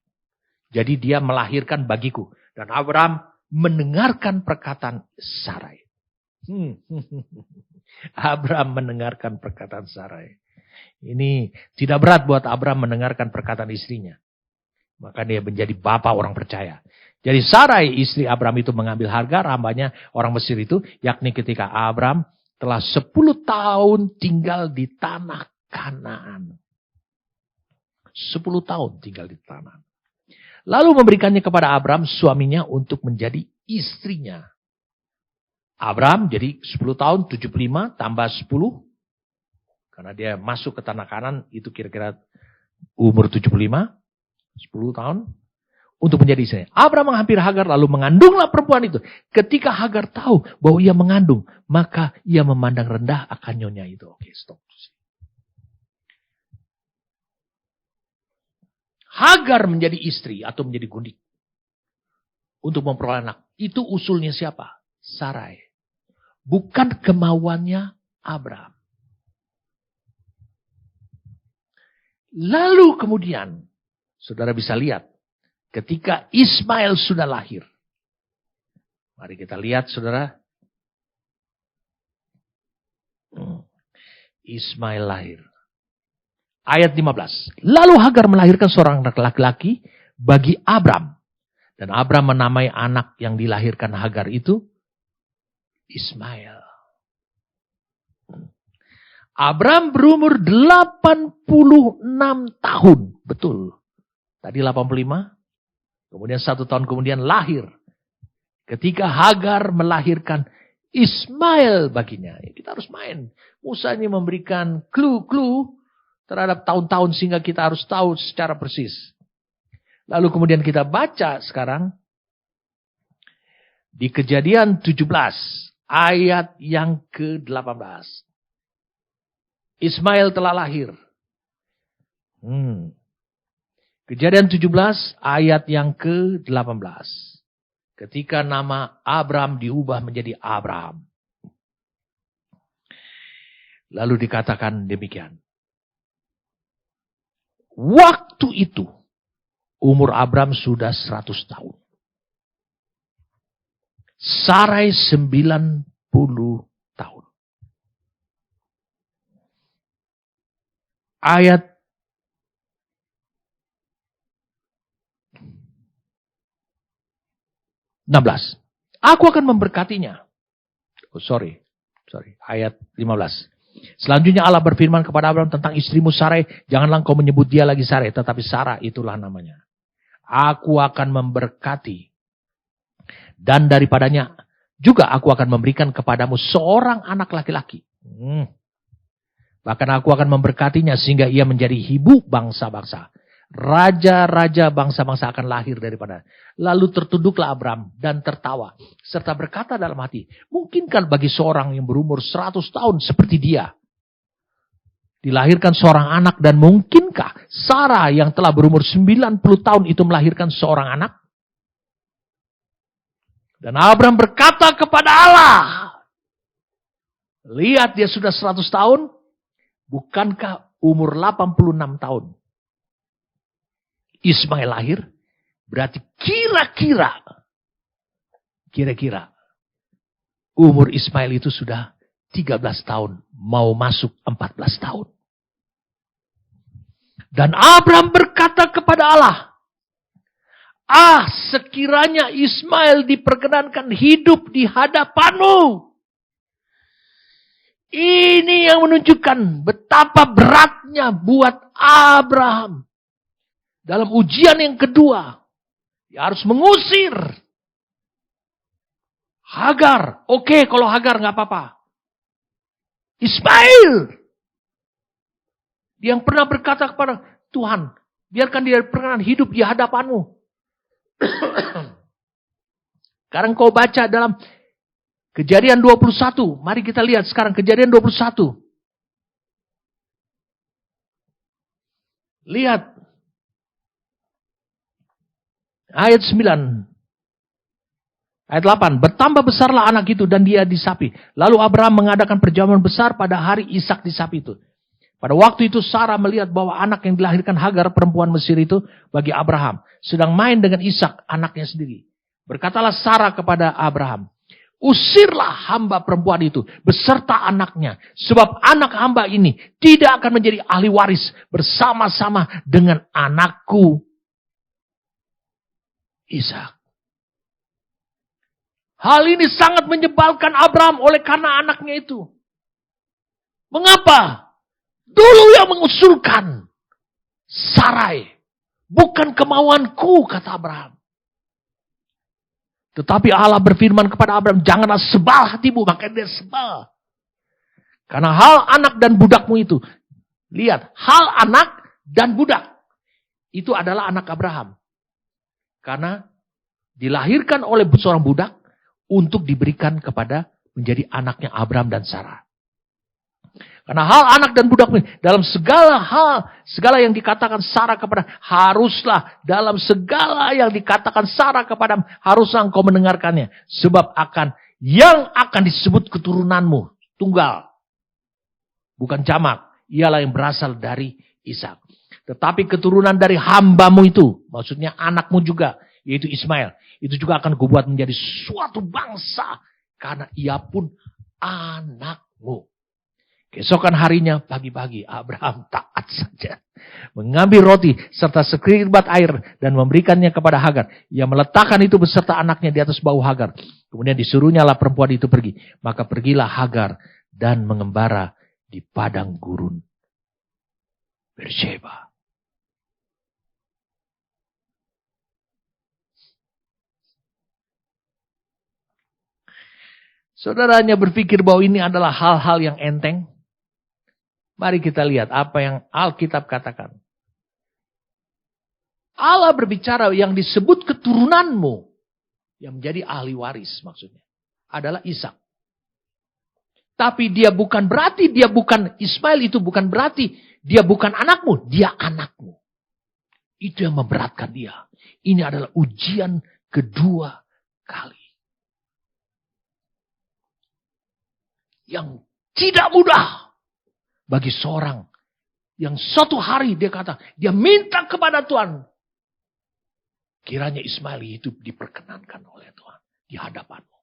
Jadi dia melahirkan bagiku. Dan Abraham mendengarkan perkataan Sarai. Abraham mendengarkan perkataan Sarai. Ini tidak berat buat Abraham mendengarkan perkataan istrinya. Maka dia menjadi bapak orang percaya. Jadi Sarai istri Abraham itu mengambil Hagar, hambanya orang Mesir itu, yakni ketika Abraham telah 10 tahun tinggal di tanah Kanaan. 10 tahun tinggal di tanah. Lalu memberikannya kepada Abraham suaminya untuk menjadi istrinya. Abraham jadi 10 tahun, 75 tambah 10. Karena dia masuk ke tanah Kanaan itu kira-kira umur 75. 10 tahun. Untuk menjadi istrinya. Abraham menghampiri Hagar lalu mengandunglah perempuan itu. Ketika Hagar tahu bahwa ia mengandung, maka ia memandang rendah akan nyonya itu. Oke, stop. Hagar menjadi istri atau menjadi gundik. Untuk memperoleh anak. Itu usulnya siapa? Sarai. Bukan kemauannya Abraham. Lalu kemudian, saudara bisa lihat. Ketika Ismail sudah lahir. Mari kita lihat saudara. Ismail lahir. Ayat 15. Lalu Hagar melahirkan seorang anak laki-laki bagi Abram. Dan Abram menamai anak yang dilahirkan Hagar itu Ismail. Abram berumur 86 tahun. Betul. Tadi 85. Kemudian 1 tahun kemudian lahir. Ketika Hagar melahirkan Ismail baginya. Ya, kita harus main. Musa ini memberikan clue-clue terhadap tahun-tahun sehingga kita harus tahu secara persis. Lalu kemudian kita baca sekarang. Di Kejadian 17 ayat yang ke-18. Ismail telah lahir. Kejadian 17 ayat yang ke-18. Ketika nama Abram diubah menjadi Abraham. Lalu dikatakan demikian. Waktu itu umur Abram sudah 100 tahun. Sarai 90 tahun. Ayat 16. Aku akan memberkatinya. Ayat 15. Selanjutnya Allah berfirman kepada Abraham tentang istrimu Sarai. Janganlah kau menyebut dia lagi Sarai. Tetapi Sarah itulah namanya. Aku akan memberkati. Dan daripadanya juga aku akan memberikan kepadamu seorang anak laki-laki. Bahkan aku akan memberkatinya sehingga ia menjadi ibu bangsa-bangsa. Raja-raja bangsa-bangsa akan lahir daripada. Lalu tertunduklah Abram dan tertawa. Serta berkata dalam hati. Mungkinkah bagi seorang yang berumur 100 tahun seperti dia. Dilahirkan seorang anak dan mungkinkah Sarah yang telah berumur 90 tahun itu melahirkan seorang anak. Dan Abram berkata kepada Allah. Lihat dia sudah 100 tahun. Bukankah umur 86 tahun. Ismail lahir, berarti kira-kira umur Ismail itu sudah 13 tahun, mau masuk 14 tahun. Dan Abraham berkata kepada Allah, sekiranya Ismail diperkenankan hidup di hadapanmu. Ini yang menunjukkan betapa beratnya buat Abraham. Dalam ujian yang kedua, dia harus mengusir Hagar. Oke, kalau Hagar nggak apa-apa. Ismail, dia yang pernah berkata kepada Tuhan, biarkan dia berkenan hidup di hadapanmu. Sekarang kau baca dalam Kejadian 21. Mari kita lihat sekarang Kejadian 21. Lihat. Ayat 9. Ayat 8. Bertambah besarlah anak itu dan dia disapi. Lalu Abraham mengadakan perjamuan besar pada hari Ishak disapi itu. Pada waktu itu Sarah melihat bahwa anak yang dilahirkan Hagar perempuan Mesir itu bagi Abraham sedang main dengan Ishak anaknya sendiri. Berkatalah Sarah kepada Abraham, usirlah hamba perempuan itu beserta anaknya. Sebab anak hamba ini tidak akan menjadi ahli waris bersama-sama dengan anakku Ishak. Hal ini sangat menyebalkan Abraham oleh karena anaknya itu. Mengapa? Dulu yang mengusulkan Sarai. Bukan kemauanku, kata Abraham. Tetapi Allah berfirman kepada Abraham, janganlah sebal hatimu, maka dia sebal. Karena hal anak dan budakmu itu. Lihat, hal anak dan budak. Itu adalah anak Abraham. Karena dilahirkan oleh seorang budak untuk diberikan kepada menjadi anaknya Abraham dan Sarah. Karena hal anak dan budak dalam segala hal, segala yang dikatakan Sarah kepada, haruslah dalam segala yang dikatakan Sarah kepada, haruslah engkau mendengarkannya. Sebab yang akan disebut keturunanmu, tunggal. Bukan jamak, ialah yang berasal dari Ishak. Tetapi keturunan dari hambamu itu, maksudnya anakmu juga, yaitu Ismail. Itu juga akan kubuat menjadi suatu bangsa. Karena ia pun anakmu. Keesokan harinya pagi-pagi Abraham taat saja. Mengambil roti serta sekiribat air dan memberikannya kepada Hagar. Ia meletakkan itu beserta anaknya di atas bahu Hagar. Kemudian disuruhnyalah perempuan itu pergi. Maka pergilah Hagar dan mengembara di padang gurun Beersheba. Saudaranya berpikir bahwa ini adalah hal-hal yang enteng. Mari kita lihat apa yang Alkitab katakan. Allah berbicara yang disebut keturunanmu. Yang menjadi ahli waris maksudnya. Adalah Ishak. Tapi dia bukan berarti, Ismail itu bukan berarti. Dia bukan anakmu, dia anakmu. Itu yang memberatkan dia. Ini adalah ujian kedua kali. Yang tidak mudah. Bagi seorang yang suatu hari dia kata, dia minta kepada Tuhan. Kiranya Ismail itu diperkenankan oleh Tuhan di hadapanmu.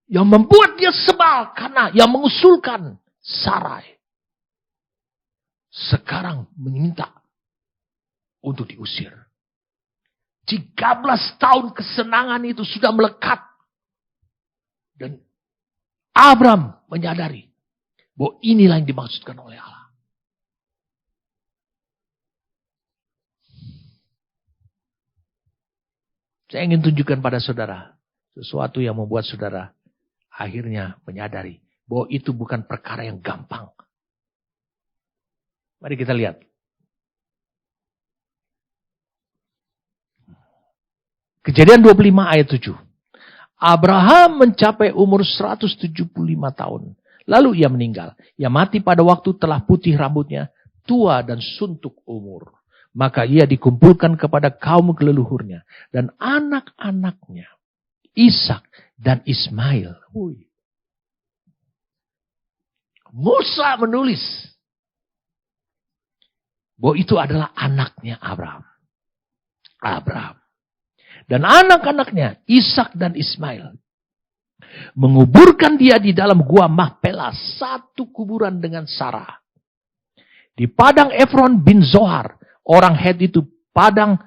Yang membuat dia sebal karena yang mengusulkan Sarai. Sekarang meminta untuk diusir. 13 tahun kesenangan itu sudah melekat. Dan Abraham menyadari bahwa inilah yang dimaksudkan oleh Allah. Saya ingin tunjukkan pada saudara sesuatu yang membuat saudara akhirnya menyadari bahwa itu bukan perkara yang gampang. Mari kita lihat. Kejadian 25 ayat 7. Abraham mencapai umur 175 tahun. Lalu ia meninggal. Ia mati pada waktu telah putih rambutnya, tua dan suntuk umur. Maka ia dikumpulkan kepada kaum leluhurnya. Dan anak-anaknya, Ishak dan Ismail. Musa menulis bahwa itu adalah anaknya Abraham. Dan anak-anaknya, Ishak dan Ismail, menguburkan dia di dalam gua Mahpelah, satu kuburan dengan Sarah. Di padang Efron bin Zohar, orang Het itu padang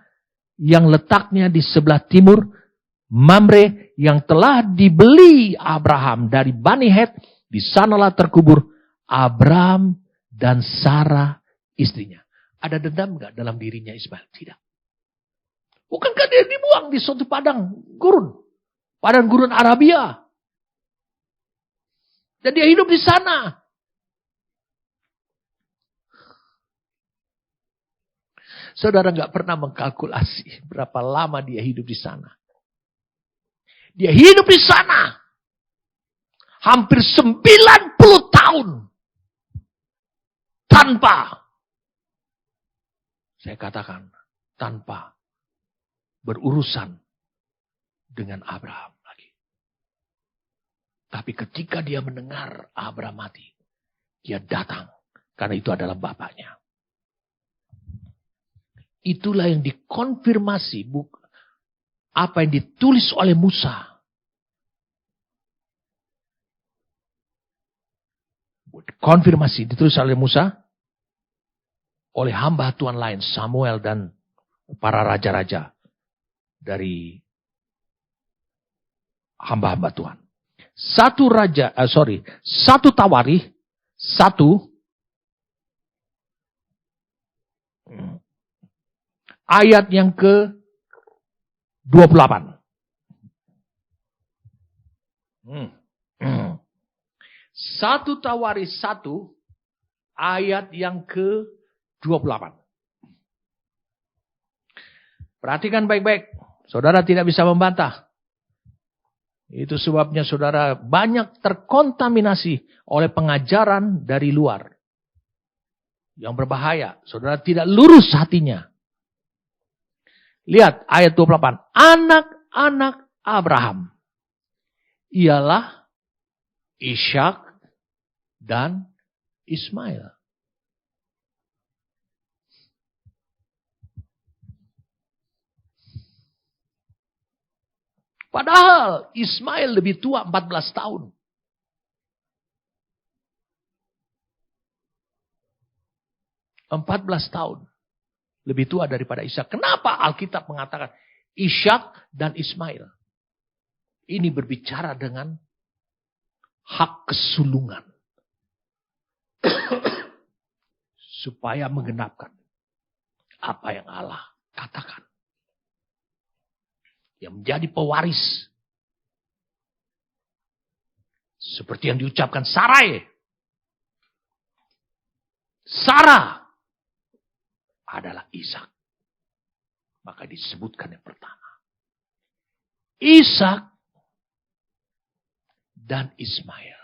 yang letaknya di sebelah timur, Mamre yang telah dibeli Abraham dari Bani Het, di sanalah terkubur Abraham dan Sarah istrinya. Ada dendam nggak dalam dirinya Ismail? Tidak. Bukankah dia dibuang di suatu padang gurun? Padang gurun Arabia. Dan dia hidup di sana. Saudara nggak pernah mengkalkulasi berapa lama dia hidup di sana. Dia hidup di sana hampir 90 tahun. Tanpa, saya katakan, tanpa berurusan dengan Abraham lagi. Tapi ketika dia mendengar Abraham mati, dia datang karena itu adalah bapaknya. Itulah yang dikonfirmasi apa yang ditulis oleh Musa. Konfirmasi ditulis oleh Musa, oleh hamba Tuhan lain, Samuel dan para raja-raja dari hamba-hamba Tuhan. Satu Tawarikh, ayat yang ke-28. Satu Tawarikh 1 ayat yang ke-28. Perhatikan baik-baik. Saudara tidak bisa membantah. Itu sebabnya saudara banyak terkontaminasi oleh pengajaran dari luar. Yang berbahaya. Saudara tidak lurus hatinya. Lihat ayat 28. Anak-anak Abraham ialah Ishak dan Ismail. Padahal Ismail lebih tua 14 tahun. Lebih tua daripada Ishak. Kenapa Alkitab mengatakan Ishak dan Ismail? Ini berbicara dengan hak kesulungan. Supaya menggenapkan apa yang Allah katakan. Yang menjadi pewaris. Seperti yang diucapkan Sarai. Sarah adalah Ishak. Maka disebutkan yang pertama. Ishak dan Ismail.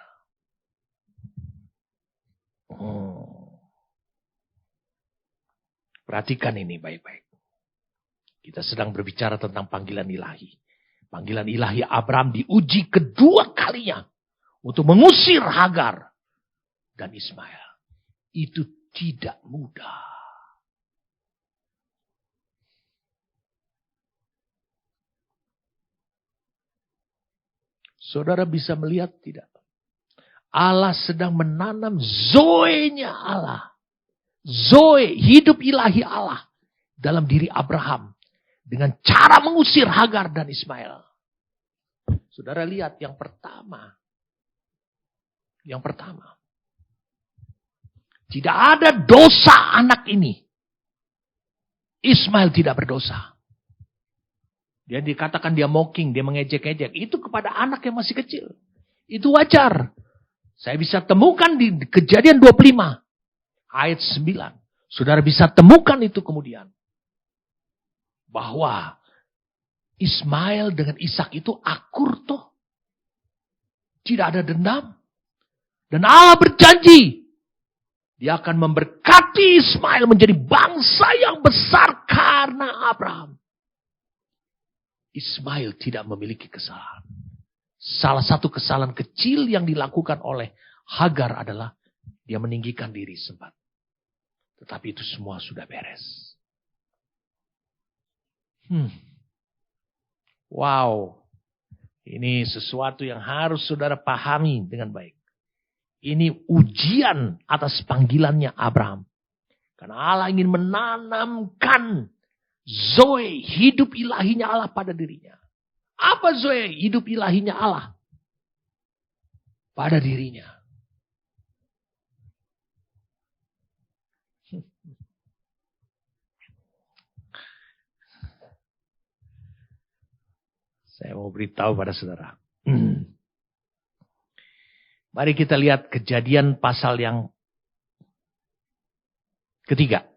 Perhatikan ini baik-baik. Kita sedang berbicara tentang panggilan ilahi. Panggilan ilahi Abraham diuji kedua kalinya. Untuk mengusir Hagar dan Ismail. Itu tidak mudah. Saudara bisa melihat tidak? Allah sedang menanam zoe-nya Allah. Zoe, hidup ilahi Allah. Dalam diri Abraham. Dengan cara mengusir Hagar dan Ismail. Saudara lihat yang pertama. Yang pertama. Tidak ada dosa anak ini. Ismail tidak berdosa. Dia dikatakan dia mocking, dia mengejek-ejek. Itu kepada anak yang masih kecil. Itu wajar. Saya bisa temukan di Kejadian 25. Ayat 9. Saudara bisa temukan itu kemudian. Bahwa Ismail dengan Ishak itu akur toh. Tidak ada dendam. Dan Allah berjanji. Dia akan memberkati Ismail menjadi bangsa yang besar karena Abraham. Ismail tidak memiliki kesalahan. Salah satu kesalahan kecil yang dilakukan oleh Hagar adalah dia meninggikan diri sempat. Tetapi itu semua sudah beres. Wow. Ini sesuatu yang harus saudara pahami dengan baik. Ini ujian atas panggilannya Abraham. Karena Allah ingin menanamkan Zoe, hidup ilahinya Allah pada dirinya. Apa Zoe? Hidup ilahinya Allah pada dirinya. Saya mau beritahu pada saudara. Mari kita lihat Kejadian pasal yang ketiga.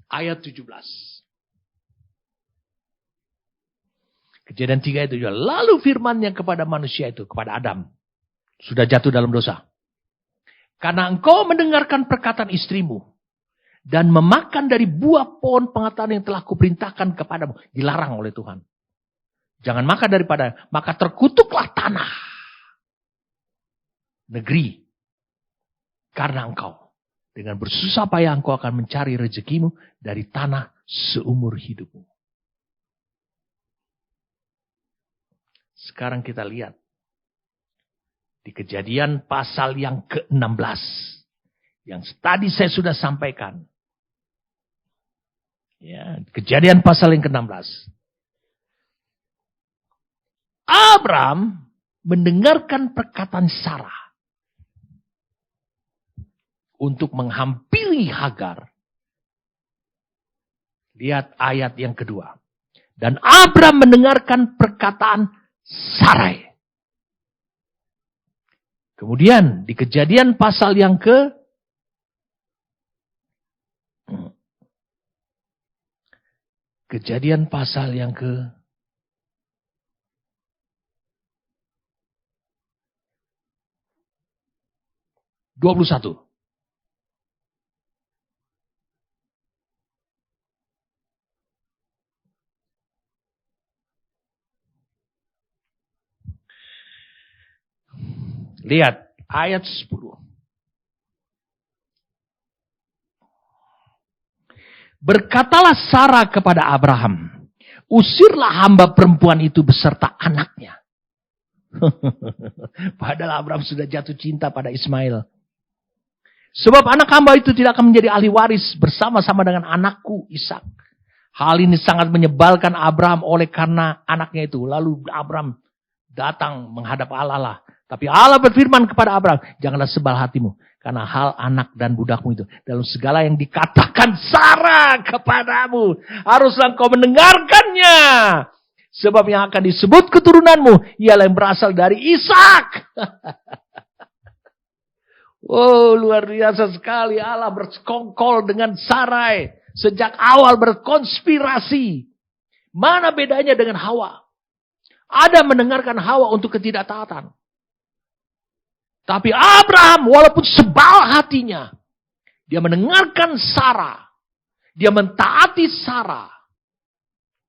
Ayat 17. Kejadian 3 itu juga. Lalu firman yang kepada manusia itu, kepada Adam. Sudah jatuh dalam dosa. Karena engkau mendengarkan perkataan istrimu. Dan memakan dari buah pohon pengetahuan yang telah kuperintahkan kepadamu. Dilarang oleh Tuhan. Jangan makan daripada. Maka terkutuklah tanah. Negeri. Karena engkau. Dengan bersusah payah engkau akan mencari rezekimu dari tanah seumur hidupmu. Sekarang kita lihat. Di Kejadian pasal yang ke-16. Yang tadi saya sudah sampaikan. Ya, Kejadian pasal yang ke-16. Abraham mendengarkan perkataan Sarah. Untuk menghampiri Hagar. Lihat ayat yang kedua. Dan Abraham mendengarkan perkataan Sarai. Kemudian di Kejadian pasal yang Kejadian pasal yang ke 21. Lihat ayat 10. Berkatalah Sarah kepada Abraham, usirlah hamba perempuan itu beserta anaknya. Padahal Abraham sudah jatuh cinta pada Ismail. Sebab anak hamba itu tidak akan menjadi ahli waris bersama-sama dengan anakku Ishak. Hal ini sangat menyebalkan Abraham oleh karena anaknya itu. Lalu Abraham datang menghadap Allah. Tapi Allah berfirman kepada Abraham, janganlah sebal hatimu. Karena hal anak dan budakmu itu. Dalam segala yang dikatakan Sarah kepadamu. Haruslah engkau mendengarkannya. Sebab yang akan disebut keturunanmu. Ialah yang berasal dari Ishak. Oh, luar biasa sekali. Allah bersekongkol dengan Sarai. Sejak awal berkonspirasi. Mana bedanya dengan Hawa? Adam mendengarkan Hawa untuk ketidaktaatan. Tapi Abraham walaupun sebal hatinya. Dia mendengarkan Sarah. Dia mentaati Sarah.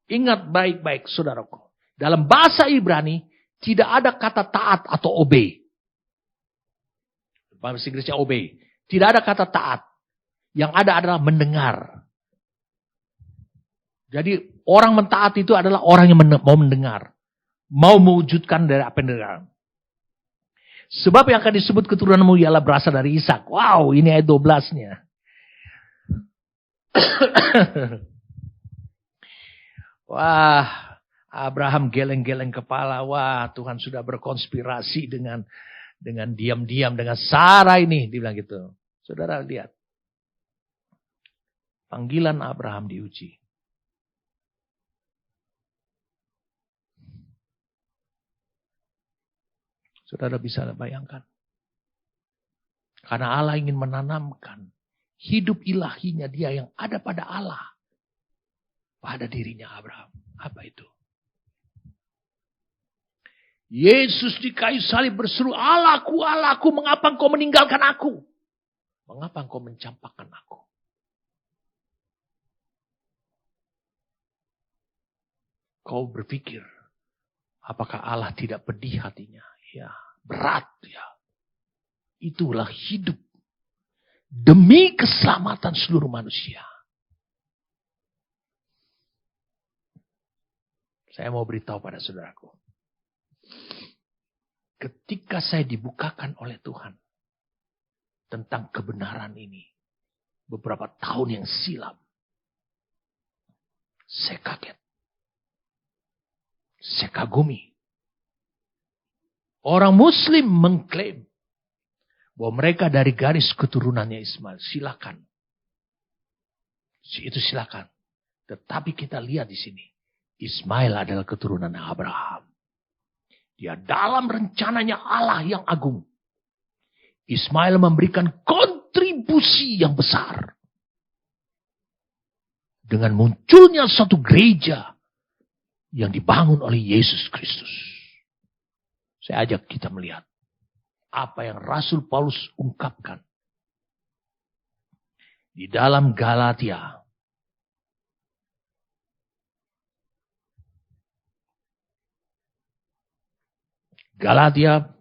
Ingat baik-baik saudaraku. Dalam bahasa Ibrani tidak ada kata taat atau obey. Bahasa Inggrisnya obey. Tidak ada kata taat. Yang ada adalah mendengar. Jadi orang mentaati itu adalah orang yang mau mendengar. Mau mewujudkan dari apa yang dengar. Sebab yang akan disebut keturunanmu ialah berasal dari Ishak. Wow, ini ayat 12-nya. Wah, Abraham geleng-geleng kepala. Wah, Tuhan sudah berkonspirasi dengan diam-diam dengan Sarah ini. Dia bilang gitu. Saudara lihat. Panggilan Abraham diuji. Saudara bisa bayangkan. Karena Allah ingin menanamkan hidup ilahinya dia yang ada pada Allah. Pada dirinya Abraham. Apa itu? Yesus di kayu salib berseru, Allahku, Allahku, mengapa engkau meninggalkan aku? Mengapa engkau mencampakkan aku? Kau berpikir, apakah Allah tidak pedih hatinya? Ya, berat ya. Itulah hidup demi keselamatan seluruh manusia. Saya mau beritahu pada saudaraku. Ketika saya dibukakan oleh Tuhan. tentang kebenaran ini beberapa tahun yang silam. Saya kaget. Saya kagumi. Orang Muslim mengklaim bahwa mereka dari garis keturunannya Ismail. Silakan. Itu silakan. Tetapi kita lihat di sini. Ismail adalah keturunan Abraham. Dia dalam rencananya Allah yang agung. Ismail memberikan kontribusi yang besar. Dengan munculnya suatu gereja yang dibangun oleh Yesus Kristus. Saya ajak kita melihat apa yang Rasul Paulus ungkapkan di dalam Galatia. Galatia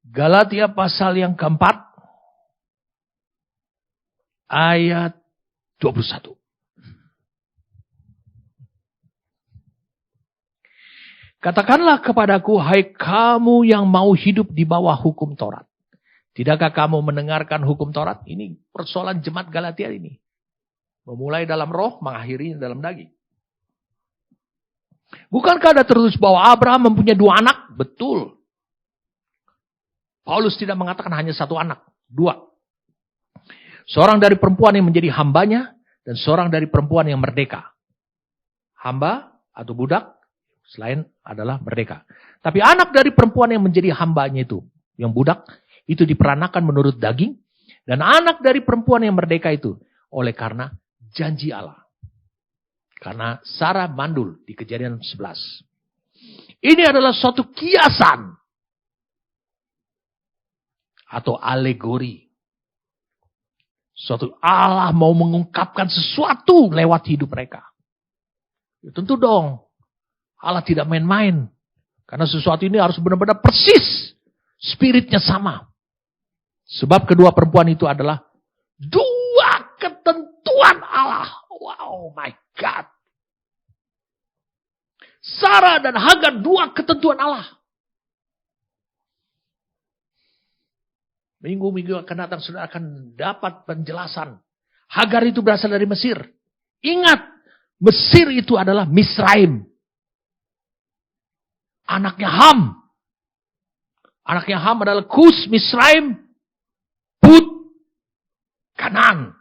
Galatia pasal yang keempat ayat 21. Katakanlah kepadaku, hai kamu yang mau hidup di bawah hukum Taurat. Tidakkah kamu mendengarkan hukum Taurat? Ini persoalan jemaat Galatia ini. Memulai dalam roh, mengakhiri dalam daging. Bukankah ada tertulis bahwa Abraham mempunyai 2 anak? Betul. Paulus tidak mengatakan hanya 1 anak. 2. Seorang dari perempuan yang menjadi hambanya, dan seorang dari perempuan yang merdeka. Hamba atau budak, selain adalah merdeka. Tapi anak dari perempuan yang menjadi hambanya itu, yang budak, itu diperanakan menurut daging. Dan anak dari perempuan yang merdeka itu, oleh karena janji Allah. Karena Sarah mandul di Kejadian 11. Ini adalah suatu kiasan. Atau alegori. Suatu Allah mau mengungkapkan sesuatu lewat hidup mereka. Ya, tentu dong. Allah tidak main-main. Karena sesuatu ini harus benar-benar persis. Spiritnya sama. Sebab kedua perempuan itu adalah 2 ketentuan Allah. Wow, my God. Sarah dan Hagar 2 ketentuan Allah. Minggu-minggu akan datang sudah akan dapat penjelasan. Hagar itu berasal dari Mesir. Ingat, Mesir itu adalah Misraim. Anaknya Ham. Anaknya Ham adalah Kus, Misraim, Put, Kanan.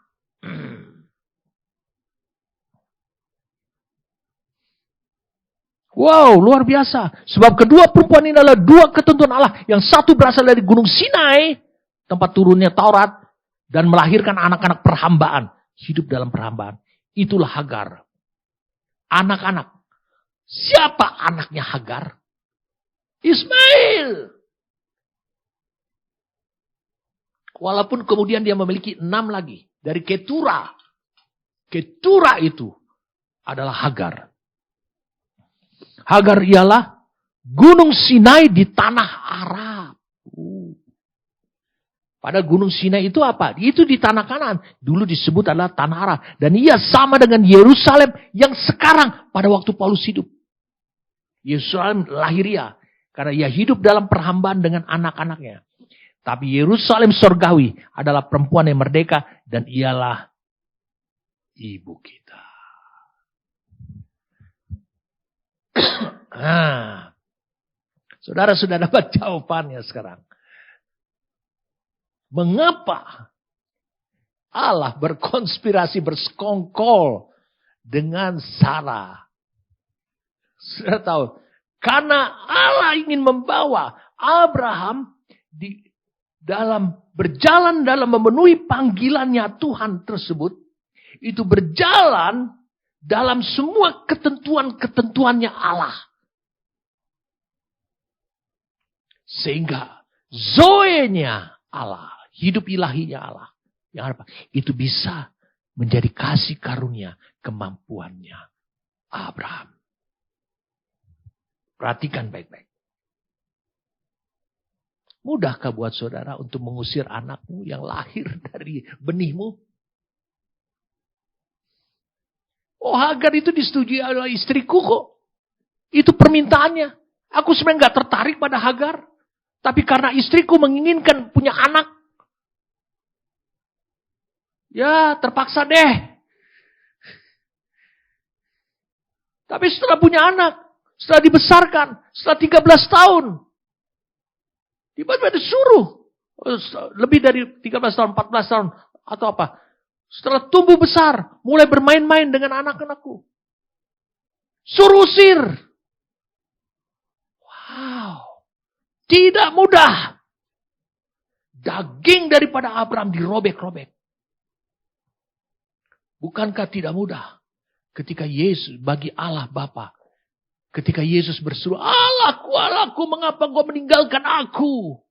Wow, luar biasa. Sebab kedua perempuan ini adalah 2 ketentuan Allah. Yang satu berasal dari Gunung Sinai, tempat turunnya Taurat, dan melahirkan anak-anak perhambaan. Hidup dalam perhambaan. Itulah Hagar. Anak-anak. Siapa anaknya Hagar? Ismail. Walaupun kemudian dia memiliki 6 lagi. Dari Ketura. Ketura itu adalah Hagar. Hagar ialah Gunung Sinai di tanah Arab. Pada Gunung Sinai itu apa? Itu di tanah Kanaan. Dulu disebut adalah tanah Arab. Dan ia sama dengan Yerusalem yang sekarang pada waktu Paulus hidup. Yerusalem lahiria. Karena ia hidup dalam perhambaan dengan anak-anaknya. Tapi Yerusalem surgawi adalah perempuan yang merdeka. Dan ialah ibu kita. Nah, saudara sudah dapat jawabannya sekarang. Mengapa Allah berkonspirasi, bersekongkol dengan Sarah? Sudah tahu. Karena Allah ingin membawa Abraham berjalan dalam memenuhi panggilannya Tuhan tersebut. Itu berjalan dalam semua ketentuan-ketentuannya Allah. Sehingga zoenya Allah, hidup ilahinya Allah, yang apa? Itu bisa menjadi kasih karunia kemampuannya Abraham. Perhatikan baik-baik. Mudahkah buat saudara untuk mengusir anakmu yang lahir dari benihmu? Oh, Hagar itu disetujui oleh istriku kok. Itu permintaannya. Aku sebenarnya gak tertarik pada Hagar. Tapi karena istriku menginginkan punya anak. Ya, terpaksa deh. Tapi setelah punya anak, setelah dibesarkan, setelah 13 tahun, tiba-tiba disuruh. Lebih dari 13 tahun, 14 tahun, atau apa. Setelah tumbuh besar, mulai bermain-main dengan anak-anakku. Suruh usir. Wow. Tidak mudah. Daging daripada Abraham dirobek-robek. Bukankah tidak mudah? Ketika Yesus, bagi Allah Bapa, ketika Yesus berseru, Allahku, mengapa engkau meninggalkan aku?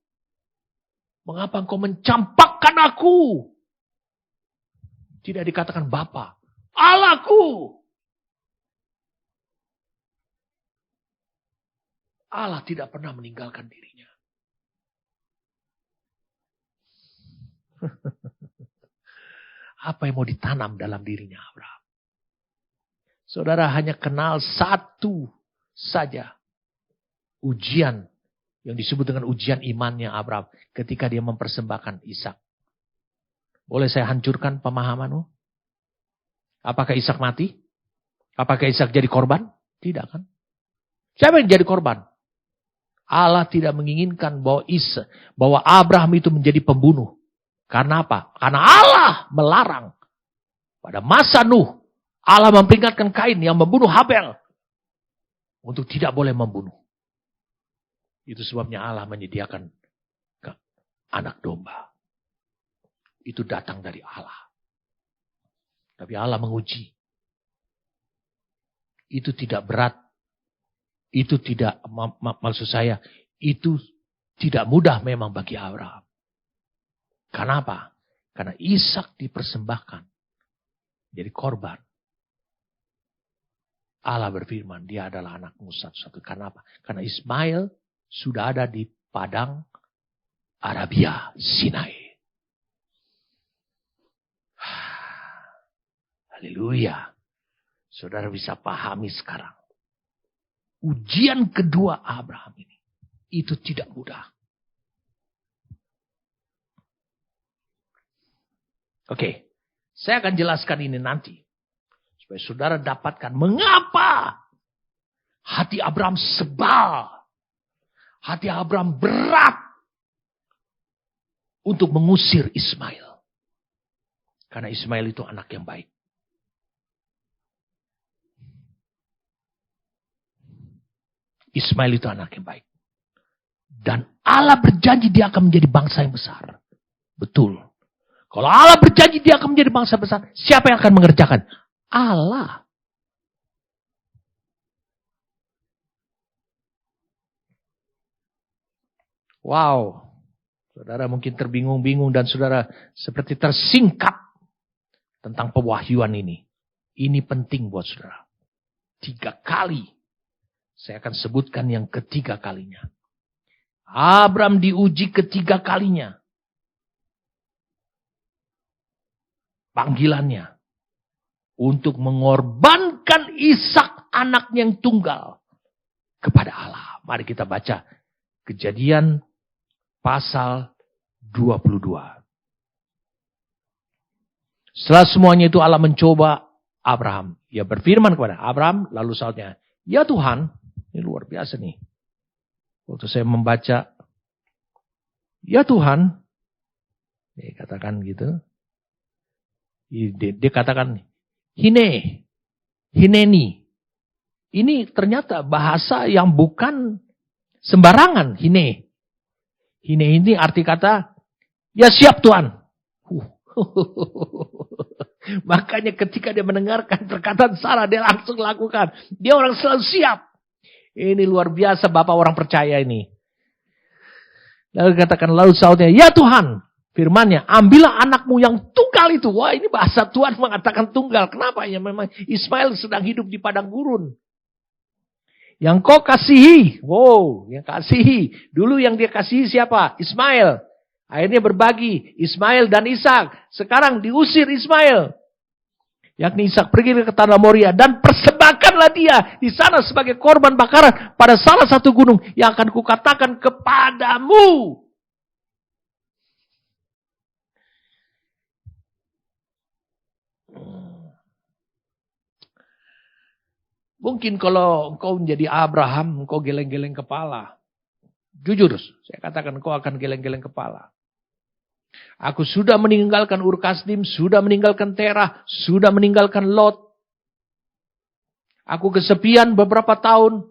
Mengapa engkau mencampakkan aku? Tidak dikatakan Bapa, Allahku. Allah tidak pernah meninggalkan dirinya. Apa yang mau ditanam dalam dirinya Abraham? Saudara hanya kenal satu saja ujian yang disebut dengan ujian imannya Abraham ketika dia mempersembahkan Ishak. Boleh saya hancurkan pemahamanmu? Apakah Ishak mati? Apakah Ishak jadi korban? Tidak kan? Siapa yang jadi korban? Allah tidak menginginkan bahwa Abraham itu menjadi pembunuh. Karena apa? Karena Allah melarang. Pada masa Nuh, Allah memperingatkan Kain yang membunuh Habel untuk tidak boleh membunuh. Itu sebabnya Allah menyediakan anak domba. Itu datang dari Allah. Tapi Allah menguji. Itu tidak berat. Itu tidak, maksud saya, itu tidak mudah memang bagi Abraham. Karena apa? Karena Ishak dipersembahkan. Jadi korban. Allah berfirman, dia adalah anakmu satu-satu. Karena apa? Karena Ismail sudah ada di padang Arabia, Sinai. Haleluya. Saudara bisa pahami sekarang. Ujian kedua Abraham ini. Itu tidak mudah. Oke. Saya akan jelaskan ini nanti. Supaya saudara dapatkan mengapa hati Abraham sebal. Hati Abraham berat. Untuk mengusir Ismail. Karena Ismail itu anak yang baik. Ismail itu anak yang baik. Dan Allah berjanji dia akan menjadi bangsa yang besar. Betul. Kalau Allah berjanji dia akan menjadi bangsa besar, siapa yang akan mengerjakan? Allah. Wow. Saudara mungkin terbingung-bingung dan saudara seperti tersingkap tentang pewahyuan ini. Ini penting buat saudara. 3 kali. Saya akan sebutkan yang ketiga kalinya. Abraham diuji ketiga kalinya. Panggilannya. Untuk mengorbankan Ishak anak yang tunggal. Kepada Allah. Mari kita baca. Kejadian pasal 22. Setelah semuanya itu Allah mencoba Abraham. Ia berfirman kepada Abraham. Lalu saatnya. Ya Tuhan. Ini luar biasa nih. Waktu saya membaca. Ya Tuhan. Dia katakan gitu. Dia katakan. Hineni. Ini ternyata bahasa yang bukan sembarangan. Hine ini arti kata. Ya siap Tuhan. Makanya ketika dia mendengarkan perkataan Sarah. Dia langsung lakukan. Dia orang selalu siap. Ini luar biasa Bapak orang percaya ini. Lalu katakan lalu sautnya, ya Tuhan. Firmannya, ambillah anakmu yang tunggal itu. Wah ini bahasa Tuhan mengatakan tunggal. Kenapa? Ya memang Ismail sedang hidup di padang gurun. Yang kau kasihi. Wow, yang kasihi. Dulu yang dia kasihi siapa? Ismail. Akhirnya berbagi. Ismail dan Ishak. Sekarang diusir Ismail. Yakni Ishak pergi ke tanah Moria. Dan persembahkanlah dia di sana sebagai korban bakaran pada salah satu gunung yang akan kukatakan kepadamu. Mungkin kalau engkau menjadi Abraham, engkau geleng-geleng kepala. Jujur, saya katakan engkau akan geleng-geleng kepala. Aku sudah meninggalkan Ur Kasdim, sudah meninggalkan Terah, sudah meninggalkan Lot. Aku kesepian beberapa tahun.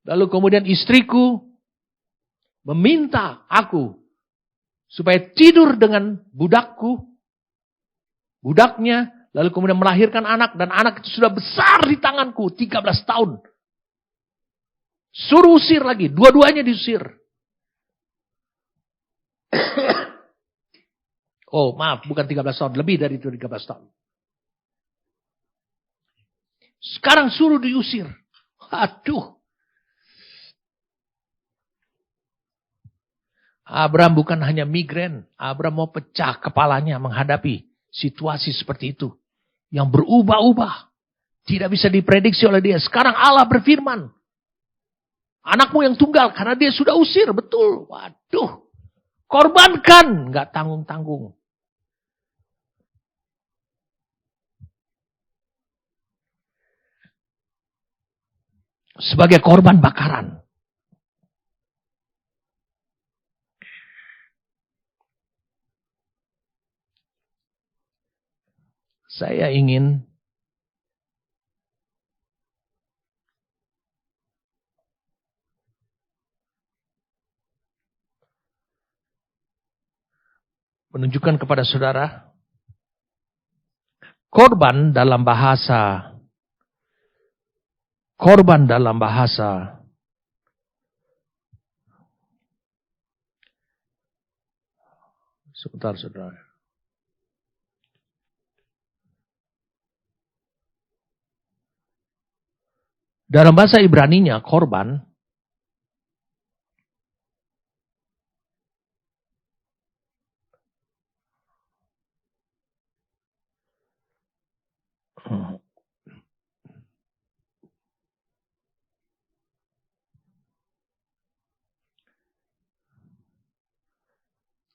Lalu kemudian istriku meminta aku supaya tidur dengan budaknya. Lalu kemudian melahirkan anak. Dan anak itu sudah besar di tanganku. 13 tahun. Suruh usir lagi. Dua-duanya diusir. Oh maaf. Bukan 13 tahun. Lebih dari itu 13 tahun. Sekarang suruh diusir. Aduh. Abraham bukan hanya migrain. Abraham mau pecah kepalanya menghadapi situasi seperti itu. Yang berubah-ubah. Tidak bisa diprediksi oleh dia. Sekarang Allah berfirman. Anakmu yang tunggal. Karena dia sudah usir. Betul. Waduh. Korbankan. Nggak tanggung-tanggung. Sebagai korban bakaran. Saya ingin menunjukkan kepada saudara, korban dalam bahasa sebentar saudara. Dalam bahasa Ibraninya korban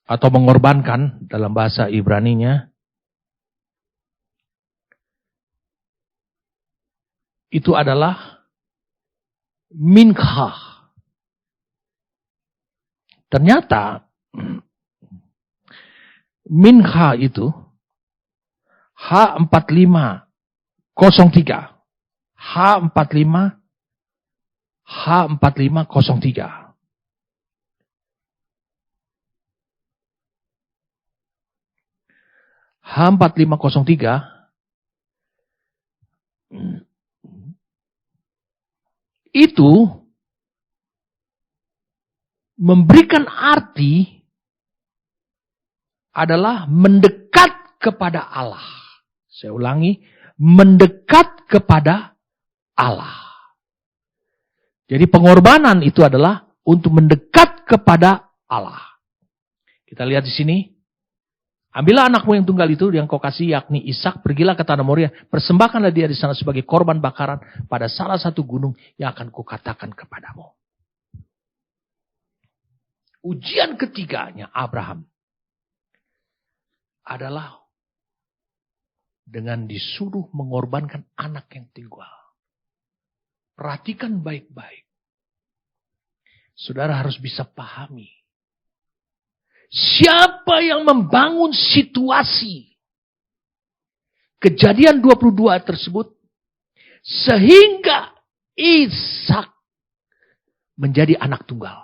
atau mengorbankan dalam bahasa Ibraninya itu adalah mincha. Ternyata mincha itu H4503 H4503 itu memberikan arti adalah mendekat kepada Allah. Saya ulangi, mendekat kepada Allah. Jadi pengorbanan itu adalah untuk mendekat kepada Allah. Kita lihat di sini. Ambillah anakmu yang tunggal itu yang kau kasih yakni Ishak, pergilah ke tanah Moria, persembahkanlah dia di sana sebagai korban bakaran pada salah satu gunung yang akan kukatakan kepadamu. Ujian ketiganya Abraham adalah dengan disuruh mengorbankan anak yang tunggal. Perhatikan baik-baik. Saudara harus bisa pahami. Siapa yang membangun situasi Kejadian 22 tersebut sehingga Ishak menjadi anak tunggal?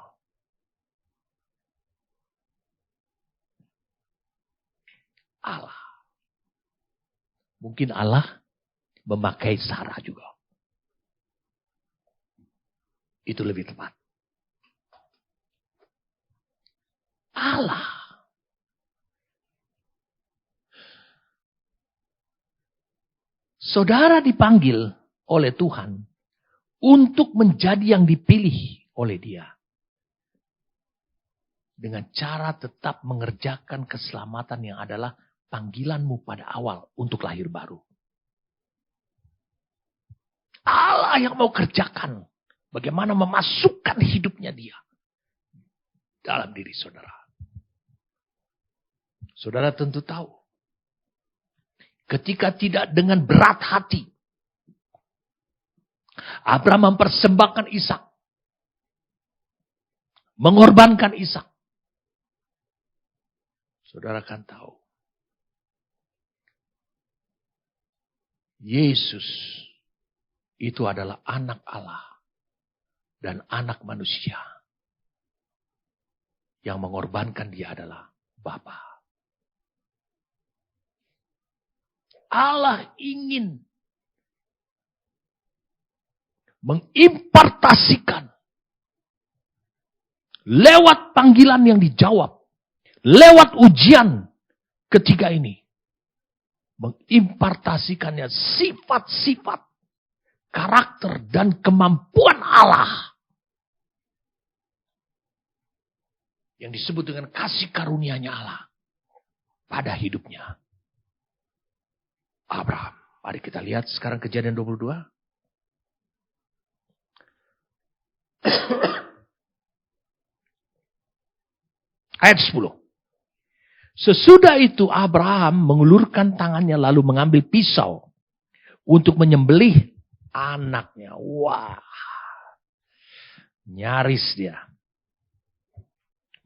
Allah. Mungkin Allah memakai Sarah juga. Itu lebih tepat. Allah. Saudara dipanggil oleh Tuhan untuk menjadi yang dipilih oleh Dia. Dengan cara tetap mengerjakan keselamatan yang adalah panggilanmu pada awal untuk lahir baru. Allah yang mau kerjakan bagaimana memasukkan hidupnya Dia dalam diri saudara. Saudara tentu tahu, ketika tidak dengan berat hati, Abraham mempersembahkan Ishak, mengorbankan Ishak. Saudara kan tahu, Yesus itu adalah anak Allah dan anak manusia. Yang mengorbankan Dia adalah Bapa. Allah ingin mengimpartasikan lewat panggilan yang dijawab, lewat ujian ketiga ini, mengimpartasikannya sifat-sifat, karakter dan kemampuan Allah yang disebut dengan kasih karunia-Nya Allah pada hidupnya Abraham. Mari kita lihat sekarang Kejadian 22. Ayat 10. Sesudah itu Abraham mengulurkan tangannya lalu mengambil pisau untuk menyembelih anaknya. Wah. Nyaris dia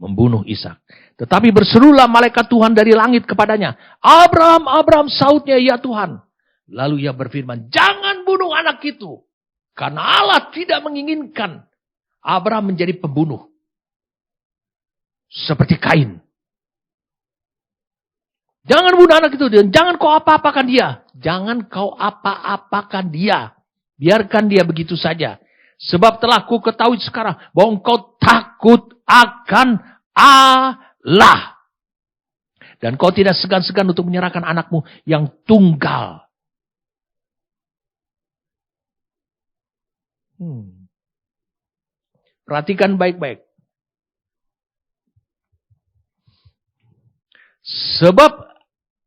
membunuh Ishak. Tetapi berserulah malaikat Tuhan dari langit kepadanya. Abraham, Abraham, sautnya, ya Tuhan. Lalu ia berfirman, jangan bunuh anak itu. Karena Allah tidak menginginkan Abraham menjadi pembunuh. Seperti Kain. Jangan bunuh anak itu. Jangan kau apa-apakan dia. Jangan kau apa-apakan dia. Biarkan dia begitu saja. Sebab telah ku ketahui sekarang bahwa engkau takut akan Allah. Dan kau tidak segan-segan untuk menyerahkan anakmu yang tunggal. Perhatikan baik-baik. Sebab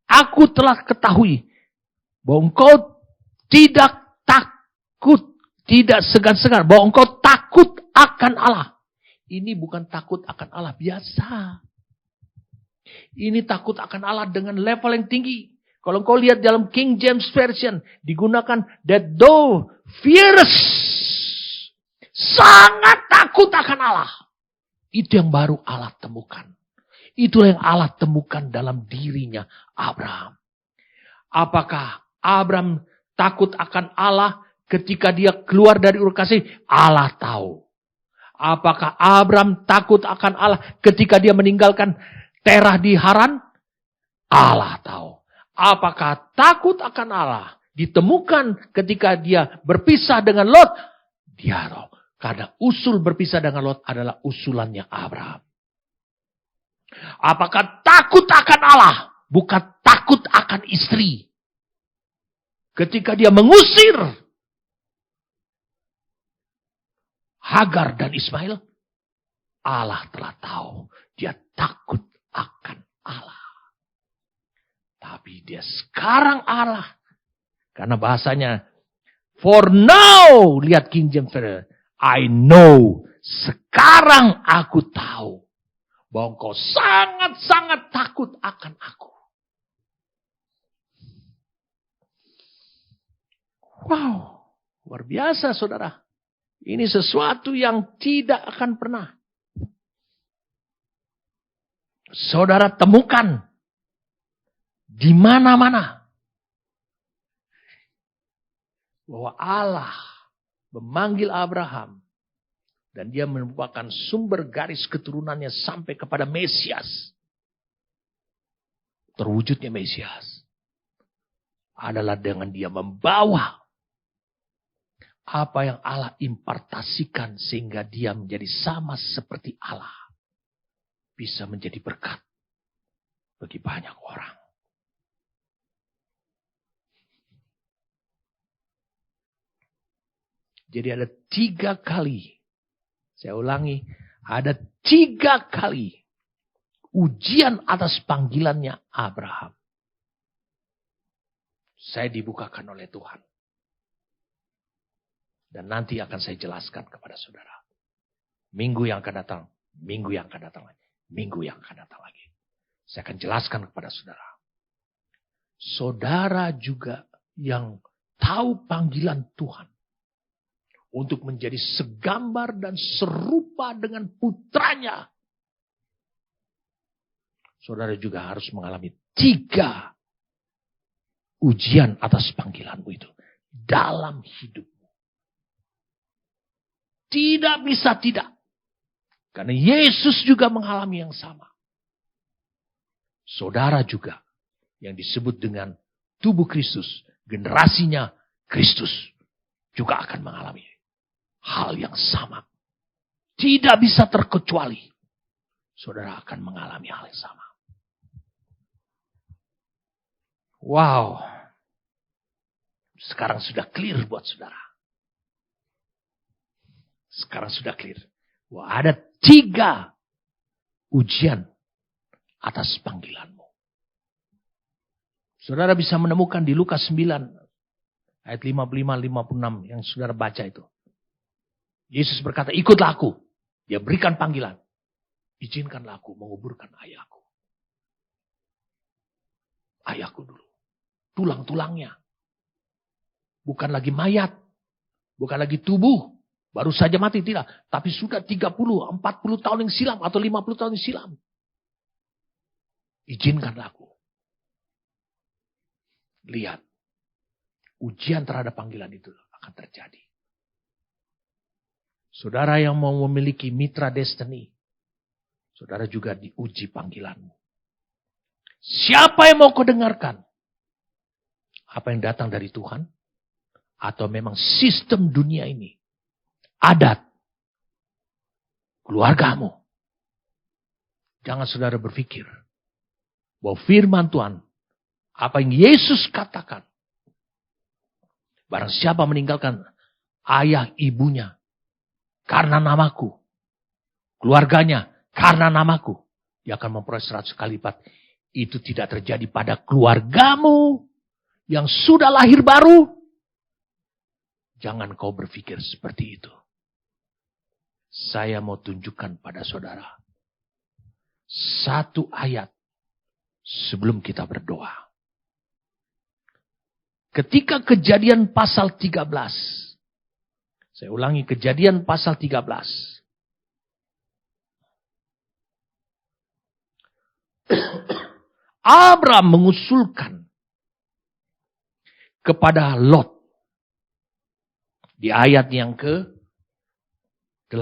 aku telah ketahui bahwa engkau tidak takut, tidak segan-segan, bahwa engkau takut akan Allah. Ini bukan takut akan Allah biasa. Ini takut akan Allah dengan level yang tinggi. Kalau engkau lihat dalam King James Version, digunakan that thou fearest. Sangat takut akan Allah. Itu yang baru Allah temukan. Itulah yang Allah temukan dalam dirinya Abraham. Apakah Abraham takut akan Allah ketika dia keluar dari Ur Kasdim? Allah tahu. Apakah Abraham takut akan Allah ketika dia meninggalkan Terah di Haran? Allah tahu. Apakah takut akan Allah ditemukan ketika dia berpisah dengan Lot? Dia tahu. Karena usul berpisah dengan Lot adalah usulannya Abraham. Apakah takut akan Allah? Bukan takut akan istri. Ketika dia mengusir Hagar dan Ismail, Allah telah tahu dia takut akan Allah. Tapi dia sekarang Allah. Karena bahasanya, for now, lihat King James Version, I know, sekarang aku tahu bahwa engkau sangat-sangat takut akan aku. Wow, luar biasa saudara. Ini sesuatu yang tidak akan pernah saudara temukan di mana-mana. Bahwa Allah memanggil Abraham. Dan dia merupakan sumber garis keturunannya sampai kepada Mesias. Terwujudnya Mesias adalah dengan dia membawa apa yang Allah impartasikan sehingga dia menjadi sama seperti Allah. Bisa menjadi berkat bagi banyak orang. Jadi ada 3 kali. Saya ulangi. Ada 3 kali ujian atas panggilannya Abraham. Saya dibukakan oleh Tuhan. Dan nanti akan saya jelaskan kepada saudara. Minggu yang akan datang. Minggu yang akan datang lagi. Minggu yang akan datang lagi. Saya akan jelaskan kepada saudara. Saudara juga yang tahu panggilan Tuhan. Untuk menjadi segambar dan serupa dengan putranya. Saudara juga harus mengalami 3 ujian atas panggilanmu itu. Dalam hidupmu. Tidak bisa tidak. Karena Yesus juga mengalami yang sama. Saudara juga yang disebut dengan tubuh Kristus. Generasinya Kristus. Juga akan mengalami hal yang sama. Tidak bisa terkecuali. Saudara akan mengalami hal yang sama. Wow. Sekarang sudah clear buat saudara. Sekarang sudah clear. Wah, ada 3 ujian atas panggilanmu. Saudara bisa menemukan di Lukas 9 ayat 55-56 yang saudara baca itu. Yesus berkata, ikutlah aku. Dia berikan panggilan. Izinkanlah aku menguburkan ayahku. Ayahku dulu. Tulang-tulangnya. Bukan lagi mayat. Bukan lagi tubuh. Baru saja mati, tidak. Tapi sudah 30, 40 tahun yang silam. Atau 50 tahun yang silam. Izinkanlah aku. Lihat. Ujian terhadap panggilan itu akan terjadi. Saudara yang mau memiliki mitra destiny. Saudara juga diuji panggilanmu. Siapa yang mau kau dengarkan? Apa yang datang dari Tuhan? Atau memang sistem dunia ini? Adat. Keluargamu. Jangan saudara berpikir. Bahwa firman Tuhan. Apa yang Yesus katakan. Barang siapa meninggalkan ayah ibunya. Karena namaku. Keluarganya. Karena namaku. Dia akan memperoleh 100 kali lipat. Itu tidak terjadi pada keluargamu. Yang sudah lahir baru. Jangan kau berpikir seperti itu. Saya mau tunjukkan pada saudara. 1 ayat. Sebelum kita berdoa. Ketika Kejadian pasal 13. Saya ulangi, Kejadian pasal 13. Abraham mengusulkan kepada Lot. Di ayat yang ke-8.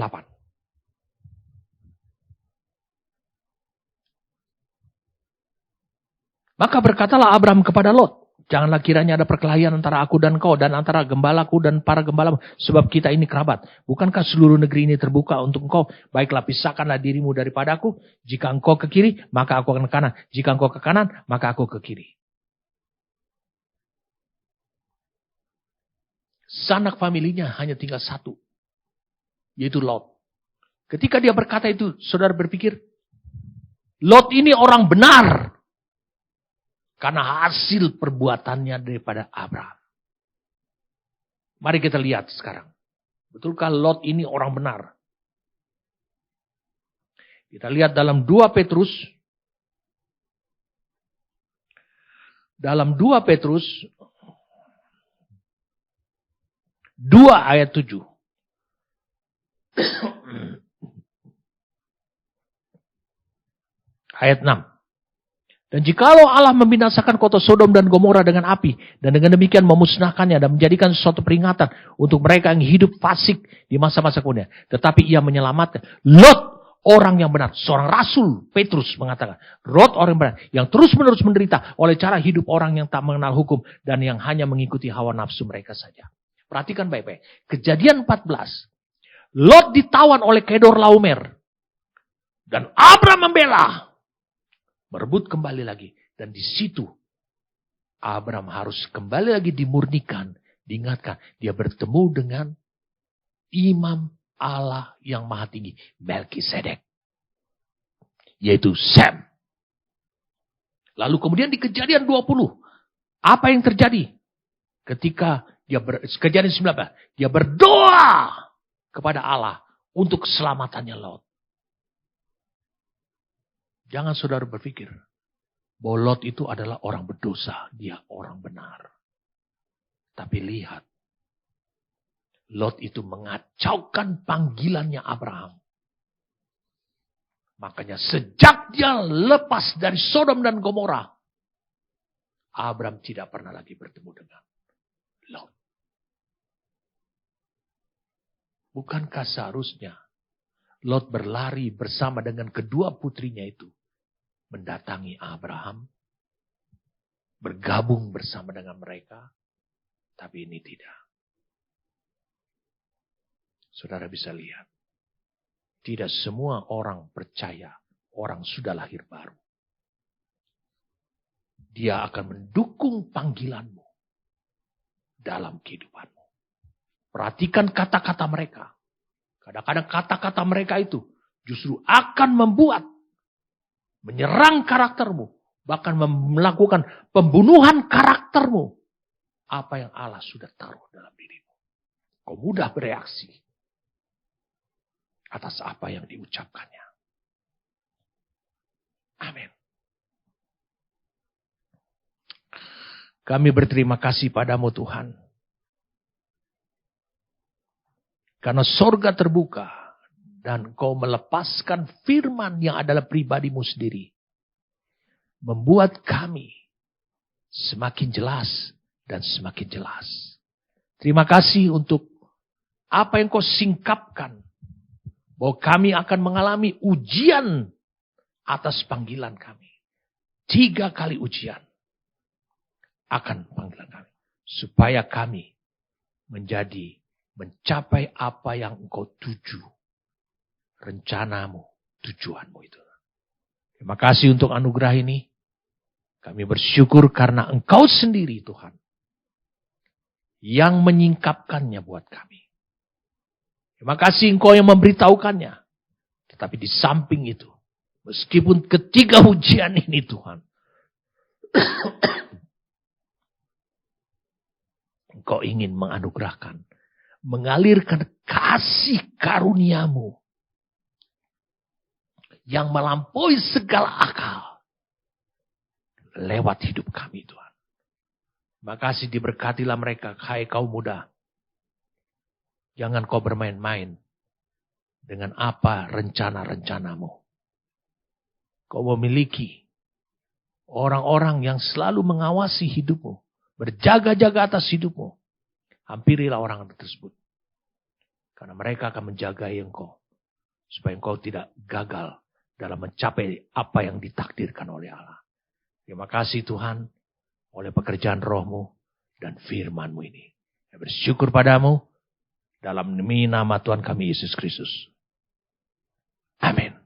Maka berkatalah Abraham kepada Lot. Janganlah kiranya ada perkelahian antara aku dan kau. Dan antara gembalaku dan para gembalamu. Sebab kita ini kerabat. Bukankah seluruh negeri ini terbuka untuk engkau? Baiklah pisahkanlah dirimu daripadaku. Jika engkau ke kiri, maka aku akan ke kanan. Jika engkau ke kanan, maka aku ke kiri. Sanak familinya hanya tinggal 1. Yaitu Lot. Ketika dia berkata itu, saudara berpikir, Lot ini orang benar. Karena hasil perbuatannya daripada Abraham. Mari kita lihat sekarang. Betulkah Lot ini orang benar? Kita lihat dalam 2 Petrus. Dalam 2 Petrus 2 ayat 7. Ayat 6. Dan jikalau Allah membinasakan kota Sodom dan Gomora dengan api, dan dengan demikian memusnahkannya dan menjadikan suatu peringatan untuk mereka yang hidup fasik di masa-masa kemudian. Tetapi ia menyelamatkan Lot, orang yang benar. Seorang rasul Petrus mengatakan, Lot orang yang benar, yang terus-menerus menderita oleh cara hidup orang yang tak mengenal hukum dan yang hanya mengikuti hawa nafsu mereka saja. Perhatikan baik-baik. Kejadian 14. Lot ditawan oleh Kedorlaomer. Dan Abraham membela. Merebut kembali lagi. Dan di situ Abraham harus kembali lagi dimurnikan. Diingatkan. Dia bertemu dengan imam Allah yang maha tinggi, Melkisedek. Yaitu Sem. Lalu kemudian di Kejadian 20, apa yang terjadi? Ketika Kejadian 19, dia berdoa kepada Allah untuk keselamatannya Lot. Jangan saudara berpikir bahwa Lot itu adalah orang berdosa, dia orang benar. Tapi lihat, Lot itu mengacaukan panggilannya Abraham. Makanya sejak dia lepas dari Sodom dan Gomora, Abraham tidak pernah lagi bertemu dengan Lot. Bukankah seharusnya Lot berlari bersama dengan kedua putrinya itu mendatangi Abraham, bergabung bersama dengan mereka, tapi ini tidak. Saudara bisa lihat, tidak semua orang percaya orang sudah lahir baru. Dia akan mendukung panggilanmu dalam kehidupanmu. Perhatikan kata-kata mereka. Kadang-kadang kata-kata mereka itu justru akan membuat menyerang karaktermu. Bahkan melakukan pembunuhan karaktermu. Apa yang Allah sudah taruh dalam dirimu. Kau mudah bereaksi atas apa yang diucapkannya. Amin. Kami berterima kasih padamu Tuhan. Karena sorga terbuka dan kau melepaskan firman yang adalah pribadimu sendiri. Membuat kami semakin jelas dan semakin jelas. Terima kasih untuk apa yang kau singkapkan. Bahwa kami akan mengalami ujian atas panggilan kami. 3 kali ujian akan panggilan kami. Supaya kami mencapai apa yang engkau tuju. Rencanamu, tujuanmu itu. Terima kasih untuk anugerah ini. Kami bersyukur karena engkau sendiri Tuhan. Yang menyingkapkannya buat kami. Terima kasih engkau yang memberitahukannya. Tetapi di samping itu. Meskipun ketiga ujian ini Tuhan. Engkau ingin menganugerahkan. Mengalirkan kasih karuniamu. Yang melampaui segala akal. Lewat hidup kami Tuhan. Terima kasih diberkatilah mereka. Hai kaum muda. Jangan kau bermain-main. Dengan apa rencana-rencanamu. Kau memiliki orang-orang yang selalu mengawasi hidupmu. Berjaga-jaga atas hidupmu. Hampirilah orang tersebut. Karena mereka akan menjaga engkau. Supaya engkau tidak gagal dalam mencapai apa yang ditakdirkan oleh Allah. Terima kasih Tuhan. Oleh pekerjaan rohmu dan firmanmu ini. Saya bersyukur padamu. Dalam demi nama Tuhan kami Yesus Kristus. Amin.